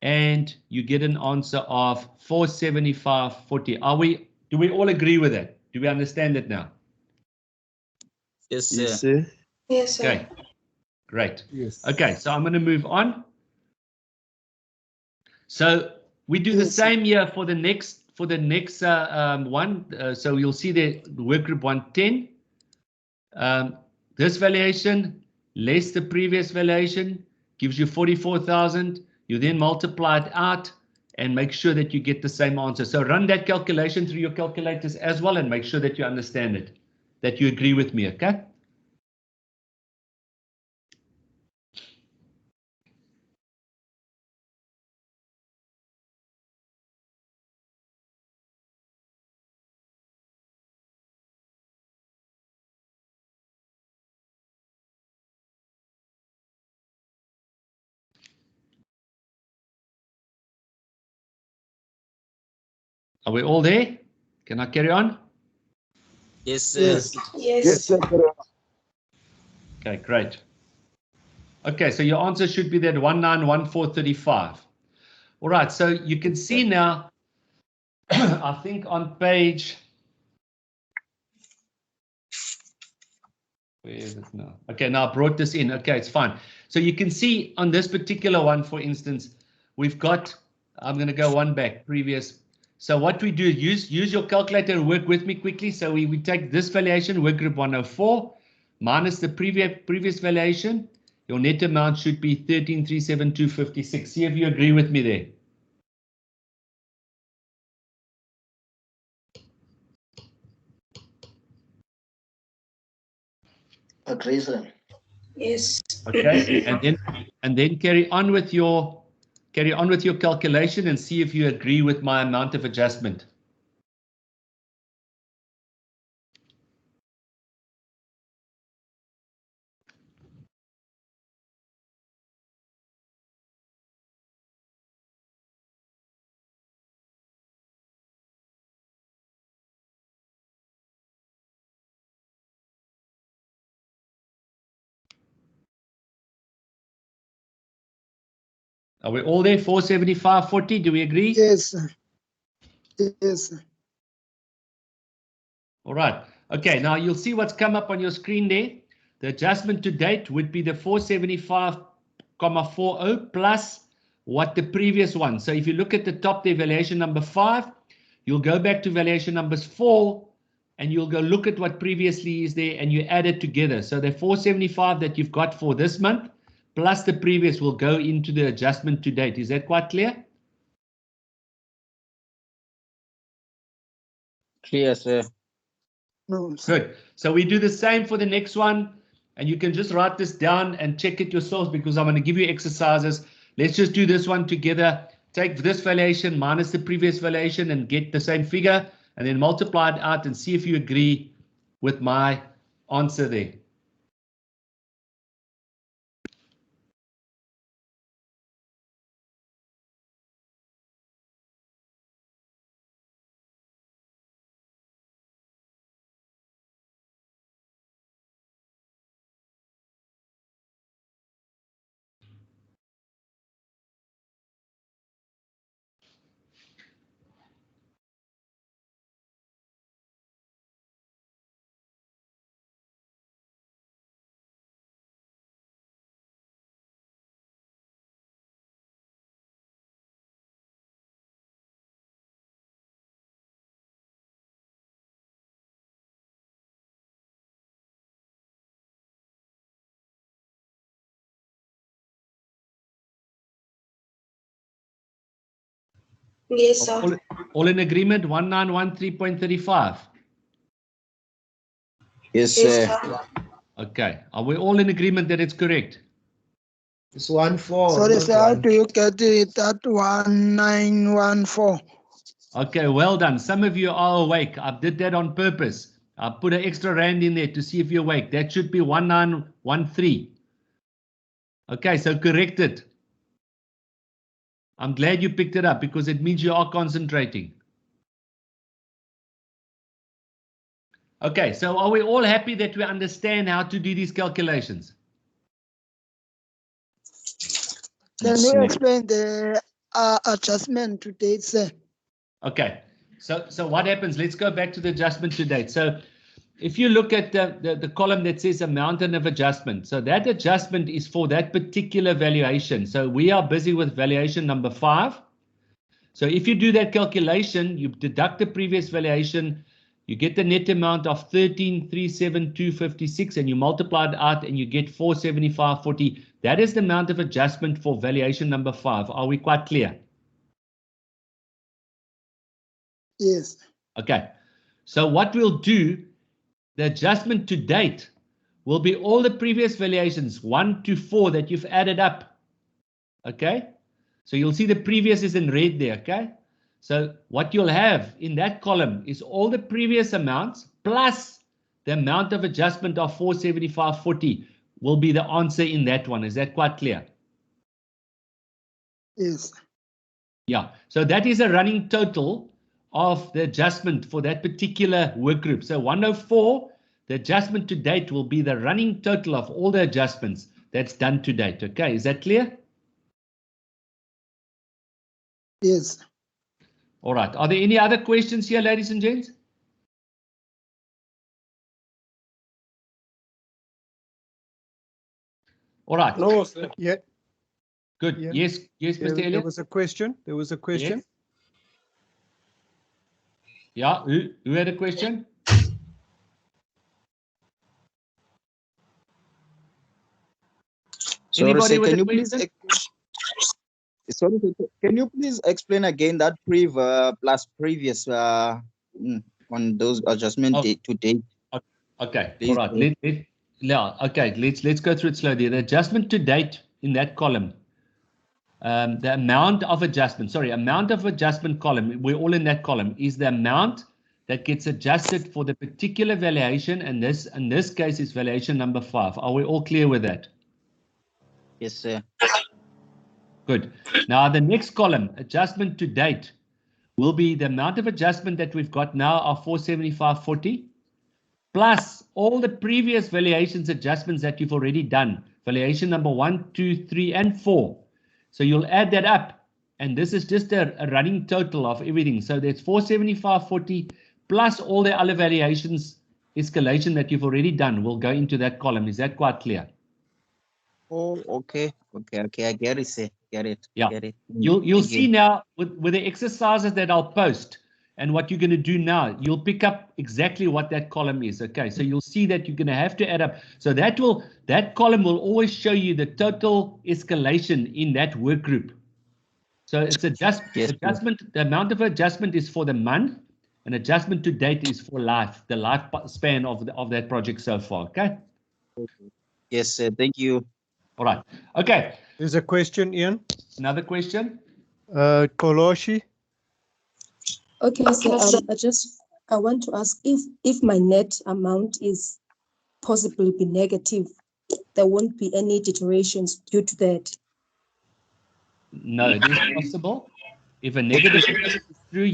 and you get an answer of 475.40. Do we all agree with that? Do we understand it now? Yes, sir. Yes, sir. Yes, sir. Okay, great. Yes. Okay, so I'm going to move on. So we do the Yes, same here for the next one. So you'll see the work group 110. This valuation less the previous valuation gives you 44,000. You then multiply it out and make sure that you get the same answer. So run that calculation through your calculators as well and make sure that you understand it, that you agree with me, okay? Are we all there? Can I carry on? Yes, sir. Yes. Yes. Yes, sir. Okay, great. Okay, so your answer should be that 191435. All right, so you can see now, I think on page, where is it now? Okay, now I brought this in. Okay, it's fine. So you can see on this particular one, for instance, we've got, I'm going to go one back, previous. So what we do, use your calculator and work with me quickly. So we take this valuation, work group 104, minus the previous valuation. Your net amount should be 13,372.56. See if you agree with me there. Agree, sir. Yes. Okay, and then carry on with your calculation and see if you agree with my amount of adjustment. Are we all there? 475.40. Do we agree? Yes, sir. Yes, sir. All right. Okay, now you'll see what's come up on your screen there. The adjustment to date would be the 475.40 plus what the previous one. So if you look at the top there, valuation number 5, you'll go back to valuation numbers 4 and you'll go look at what previously is there and you add it together. So the 475 that you've got for this month plus the previous will go into the adjustment to date. Is that quite clear? Clear, sir. No, sir. Good. So we do the same for the next one, and you can just write this down and check it yourselves because I'm going to give you exercises. Let's just do this one together. Take this valuation minus the previous valuation and get the same figure, and then multiply it out and see if you agree with my answer there. Yes, sir. All in agreement? 1913.35. Yes, Yes, sir. sir. Okay. Are we all in agreement that it's correct? It's 1-4. Sorry, not sir, how 1. do you get it at 1914? Okay, well done. Some of you are awake. I did that on purpose. I put an extra rand in there to see if you're awake. That should be 1913. Okay, so correct it. I'm glad you picked it up because it means you are concentrating. Okay, so are we all happy that we understand how to do these calculations? Can you explain the adjustment to date, sir? Okay, so what happens? Let's go back to the adjustment to date. So if you look at the column that says amount and of adjustment, so that adjustment is for that particular valuation. So we are busy with valuation number 5. So if you do that calculation, you deduct the previous valuation, you get the net amount of 13,372.56 and you multiply it out and you get 475.40. That is the amount of adjustment for valuation number 5. Are we quite clear? Yes. Okay. So what we'll do, the adjustment to date will be all the previous valuations 1 to 4 that you've added up. Okay. So you'll see the previous is in red there. Okay. So what you'll have in that column is all the previous amounts plus the amount of adjustment of 475.40 will be the answer in that one. Is that quite clear? Yes. Yeah. So that is a running total of the adjustment for that particular work group. So 104, the adjustment to date will be the running total of all the adjustments that's done to date. Okay. Is that clear? Yes. All right. Are there any other questions here, ladies and gents? All right. No, sir. Yeah. Good. Yeah. Yes. Yes, Mr. Elliott. There was a question. There was a question. Yes. Yeah. Who had a question? Sorry, Anybody sir, with can a you please question? sorry, sir, can you please explain again that plus previous on those adjustment date to date? Okay. Please. All right. Let's go through it slowly. The adjustment to date in that column, the amount of adjustment column, we're all in that column, is the amount that gets adjusted for the particular valuation, and this in this case is valuation number 5. Are we all clear with that? Yes, sir. Good. Now the next column, adjustment to date, will be the amount of adjustment that we've got now of 475.40 plus all the previous valuations adjustments that you've already done, valuation number 1, 2, 3, and 4. So you'll add that up, and this is just a running total of everything. So that's 475.40 plus all the other valuations escalation that you've already done will go into that column. Is that quite clear? Oh, okay. I get it, sir. Get it. Yeah. Get it. You'll see now with the exercises that I'll post and what you're going to do now, you'll pick up exactly what that column is. Okay, so you'll see that you're going to have to add up. So that column will always show you the total escalation in that work group. So it's adjustment. The amount of adjustment is for the month, and adjustment to date is for the lifespan of that project so far. Okay. Yes, sir. Thank you. All right. Okay. There's a question, Ian. Another question. Koloshi. Okay, so I want to ask if my net amount is possibly be negative, there won't be any deteriorations due to that. No, it is possible. If a negative is through,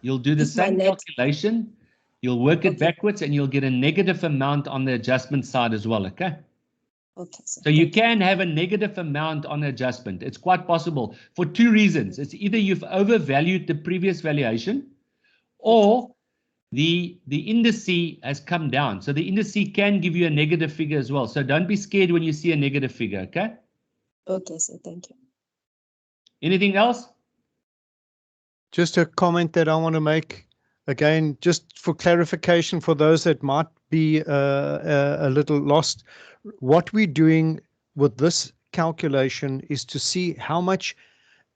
you'll do the same calculation. You'll work it backwards, and you'll get a negative amount on the adjustment side as well. Okay. Okay. So you can have a negative amount on adjustment. It's quite possible for 2 reasons. It's either you've overvalued the previous valuation, or the indice has come down. So the indice can give you a negative figure as well. So don't be scared when you see a negative figure. Okay. Okay, so thank you. Anything else? Just a comment that I want to make. Again, just for clarification for those that might be a little lost, what we're doing with this calculation is to see how much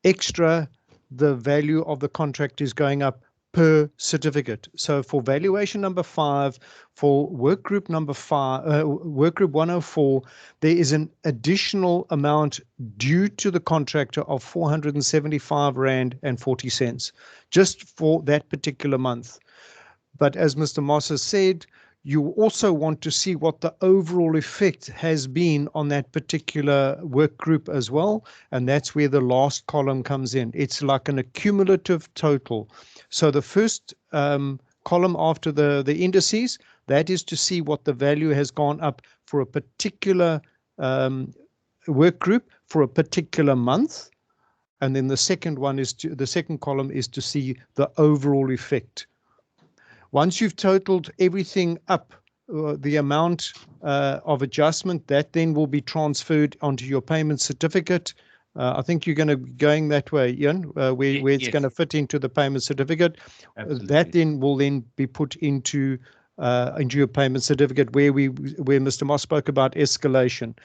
extra the value of the contract is going up per certificate. So for valuation number 5, for work group number 5, work group 104, there is an additional amount due to the contractor of 475 Rand and 40 cents, just for that particular month. But as Mr. Moss has said, you also want to see what the overall effect has been on that particular work group as well. And that's where the last column comes in. It's like an accumulative total. So the first column after the indices, that is to see what the value has gone up for a particular work group for a particular month. And then the second one is the second column is to see the overall effect. Once you've totaled everything up, the amount of adjustment, that then will be transferred onto your payment certificate. I think you're going that way, Ian, where it's going to fit into the payment certificate. That then will then be put into your payment certificate, where Mr. Moss spoke about escalation.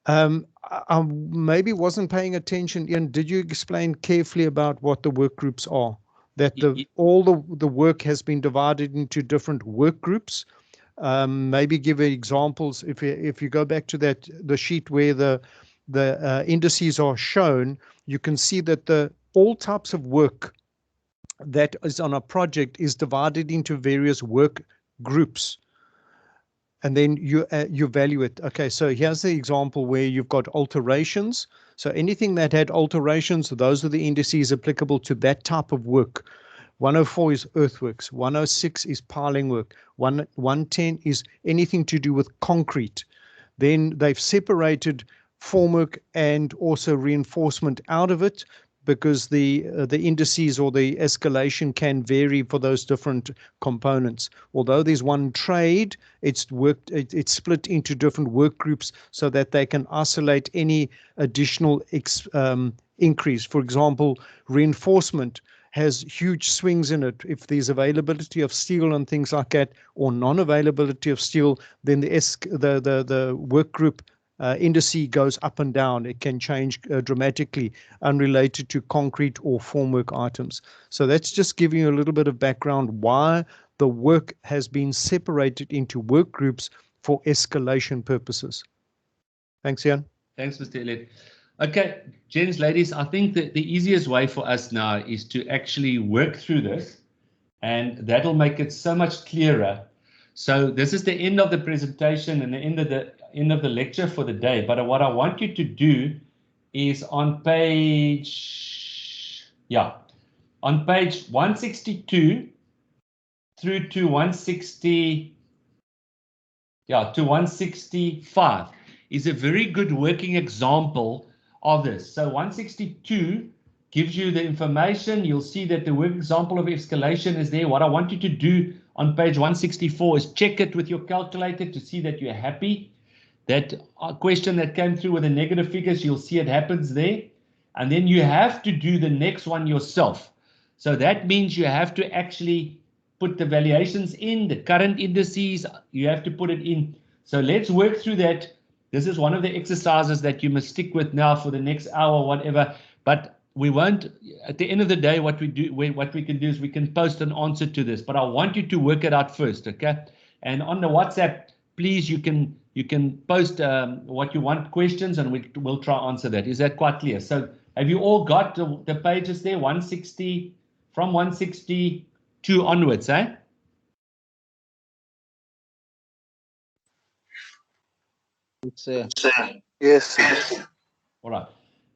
I maybe wasn't paying attention, Ian. Did you explain carefully about what the work groups are? That all the work has been divided into different work groups. Maybe give examples. If you go back to the sheet where the indices are shown, you can see that all types of work that is on a project is divided into various work groups. And then you value it. Okay, so here's the example where you've got alterations. So anything that had alterations, those are the indices applicable to that type of work. 104 is earthworks. 106 is piling work. 110 is anything to do with concrete. Then they've separated formwork and also reinforcement out of it, because the indices or the escalation can vary for those different components. Although there's one trade, it's split into different work groups so that they can isolate any additional increase. For example, reinforcement has huge swings in it. If there's availability of steel and things like that, or non-availability of steel, then the work group indice goes up and down. It can change dramatically, unrelated to concrete or formwork items. So that's just giving you a little bit of background why the work has been separated into work groups for escalation purposes. Thanks, Ian. Thanks, Mr. Elliott. Okay, gents, ladies, I think that the easiest way for us now is to actually work through this, and that'll make it so much clearer. So this is the end of the presentation and the end of the lecture for the day. But what I want you to do is on page 162 through to 165 is a very good working example of this. So 162 gives you the information. You'll see that the work example of escalation is there. What I want you to do on page 164 is check it with your calculator to see that you're happy. That question that came through with the negative figures, you'll see it happens there. And then you have to do the next one yourself. So that means you have to actually put the valuations in, the current indices, you have to put it in. So let's work through that. This is one of the exercises that you must stick with now for the next hour, whatever. But we won't, at the end of the day, what we can do is we can post an answer to this, but I want you to work it out first, okay? And on the WhatsApp, please, you can post what you want, questions, and we'll try answer that. Is that quite clear? So have you all got the pages there, 160, from 162 onwards, eh? Yes. All right.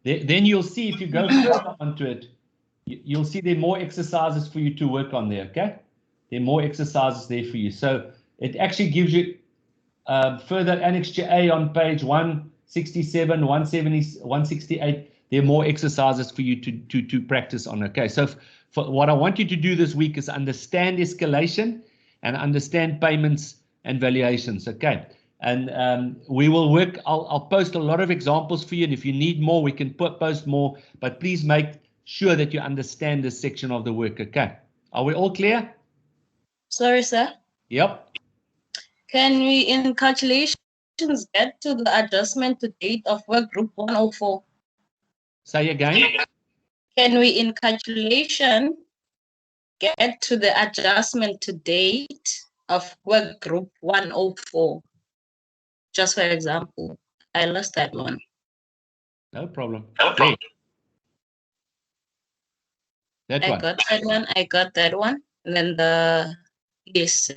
Then you'll see, if you go further onto it, you'll see there are more exercises for you to work on there, okay? There are more exercises there for you. So it actually gives you further Annex A on page 167, 170, 168. There are more exercises for you to practice on, okay? So what I want you to do this week is understand escalation and understand payments and valuations, okay? And we will work, I'll post a lot of examples for you, and if you need more, we can post more, but please make sure that you understand this section of the work, okay? Are we all clear? Sorry, sir. Yep. Can we, in calculations, get to the adjustment to date of work group 104? Say again? Can we in calculation get to the adjustment to date of work group 104? Just for example, I lost that one. No problem. No problem. That I one. got that one. I got that one. And then the yes.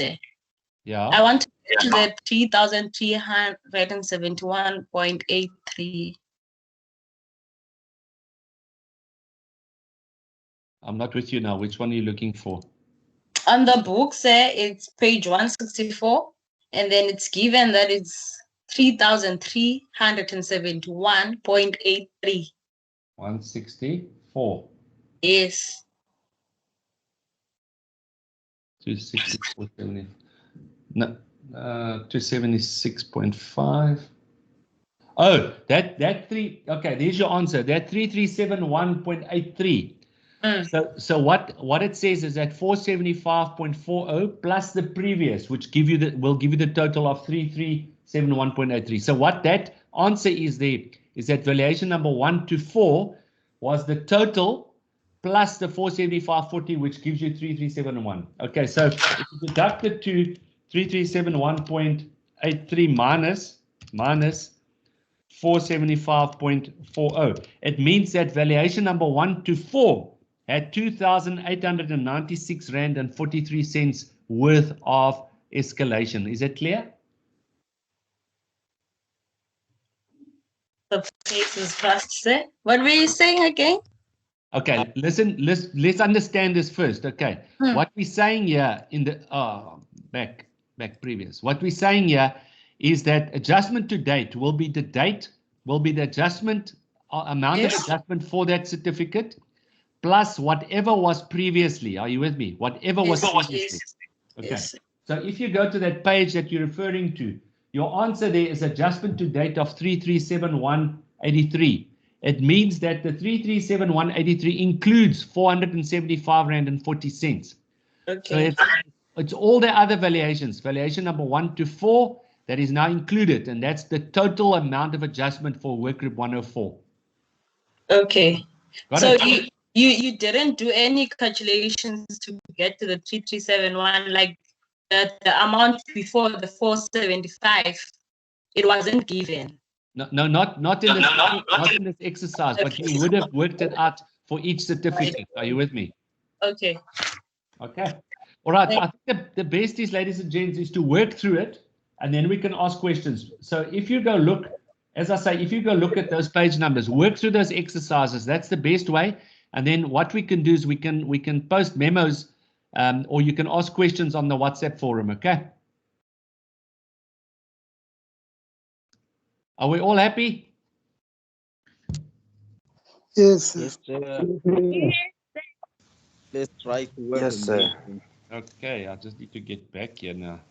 Yeah. I want to get to the 3,371.83. I'm not with you now. Which one are you looking for? On the book, it's page 164, and then it's given that it's 3,371.83. 164. Yes. 264.70. No, 276.5. Oh, that three. Okay, there's your answer. That 3,371.83. So what it says is that 475.40 plus the previous, which will give you the total of 3,371.83. So what that answer is there is that valuation number 1 to 4 was the total plus the 475.40, which gives you 3,371. Okay, so if you deduct it to 3,371.83 minus 475.40, it means that valuation number 1 to 4 had 2,896 Rand and 43 cents worth of escalation. Is that clear? The face is fast, sir. What were you saying again? Okay, listen, let's understand this first. Okay, what we're saying here in the back previous, what we're saying here is that adjustment to date will be the adjustment amount of adjustment for that certificate plus whatever was previously. Are you with me? Whatever was previously. Okay. So if you go to that page that you're referring to, your answer there is adjustment to date of 3,371.83. It means that the 3,371.83 includes 475 Rand and 40 cents. Okay. So it's all the other valuations, valuation number 1 to 4, that is now included, and that's the total amount of adjustment for workgroup 104. Okay. Got so it? you didn't do any calculations to get to the 3,371, like the amount before the 475. It wasn't given. No, not in this not in this exercise, but you would have worked it out for each certificate. Are you with me? Okay. Okay. All right. I think the best is, ladies and gents, is to work through it, and then we can ask questions. So if you go look, as I say, if you go look at those page numbers, work through those exercises. That's the best way. And then what we can do is we can post memos, or you can ask questions on the WhatsApp forum. Okay. Are we all happy? Yes. Yes, sir. Let's try to work Yes, on sir. this. Okay, I just need to get back here now.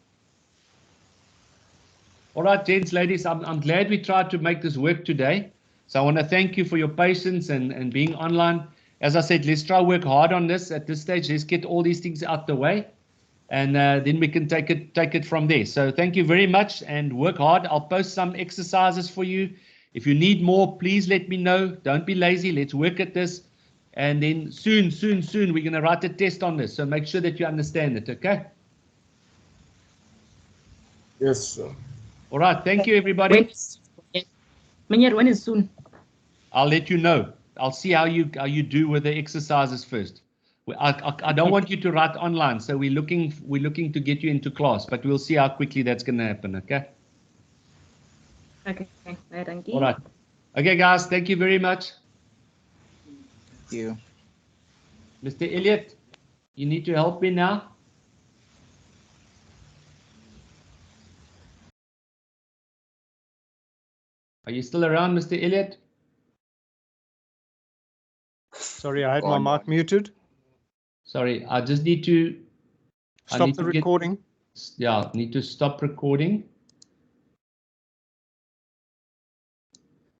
All right, gents, ladies, I'm glad we tried to make this work today. So I want to thank you for your patience and being online. As I said, let's try work hard on this at this stage. Let's get all these things out the way, and then we can take it from there. So thank you very much and work hard. I'll post some exercises for you. If you need more, please let me know. Don't be lazy. Let's work at this. And then soon, we're going to write a test on this. So make sure that you understand it, okay? Yes, sir. All right. Thank you, everybody. When is soon? I'll let you know. I'll see how you do with the exercises first. I don't want you to write online, so we're looking to get you into class, but we'll see how quickly that's going to happen, okay? Okay. Thank you. All right. Okay, guys. Thank you very much. Thank you. Mr. Elliot, you need to help me now. Are you still around, Mr. Elliot? Sorry, I had my mic muted. Sorry, I just need to stop the recording. Yeah, need to stop recording.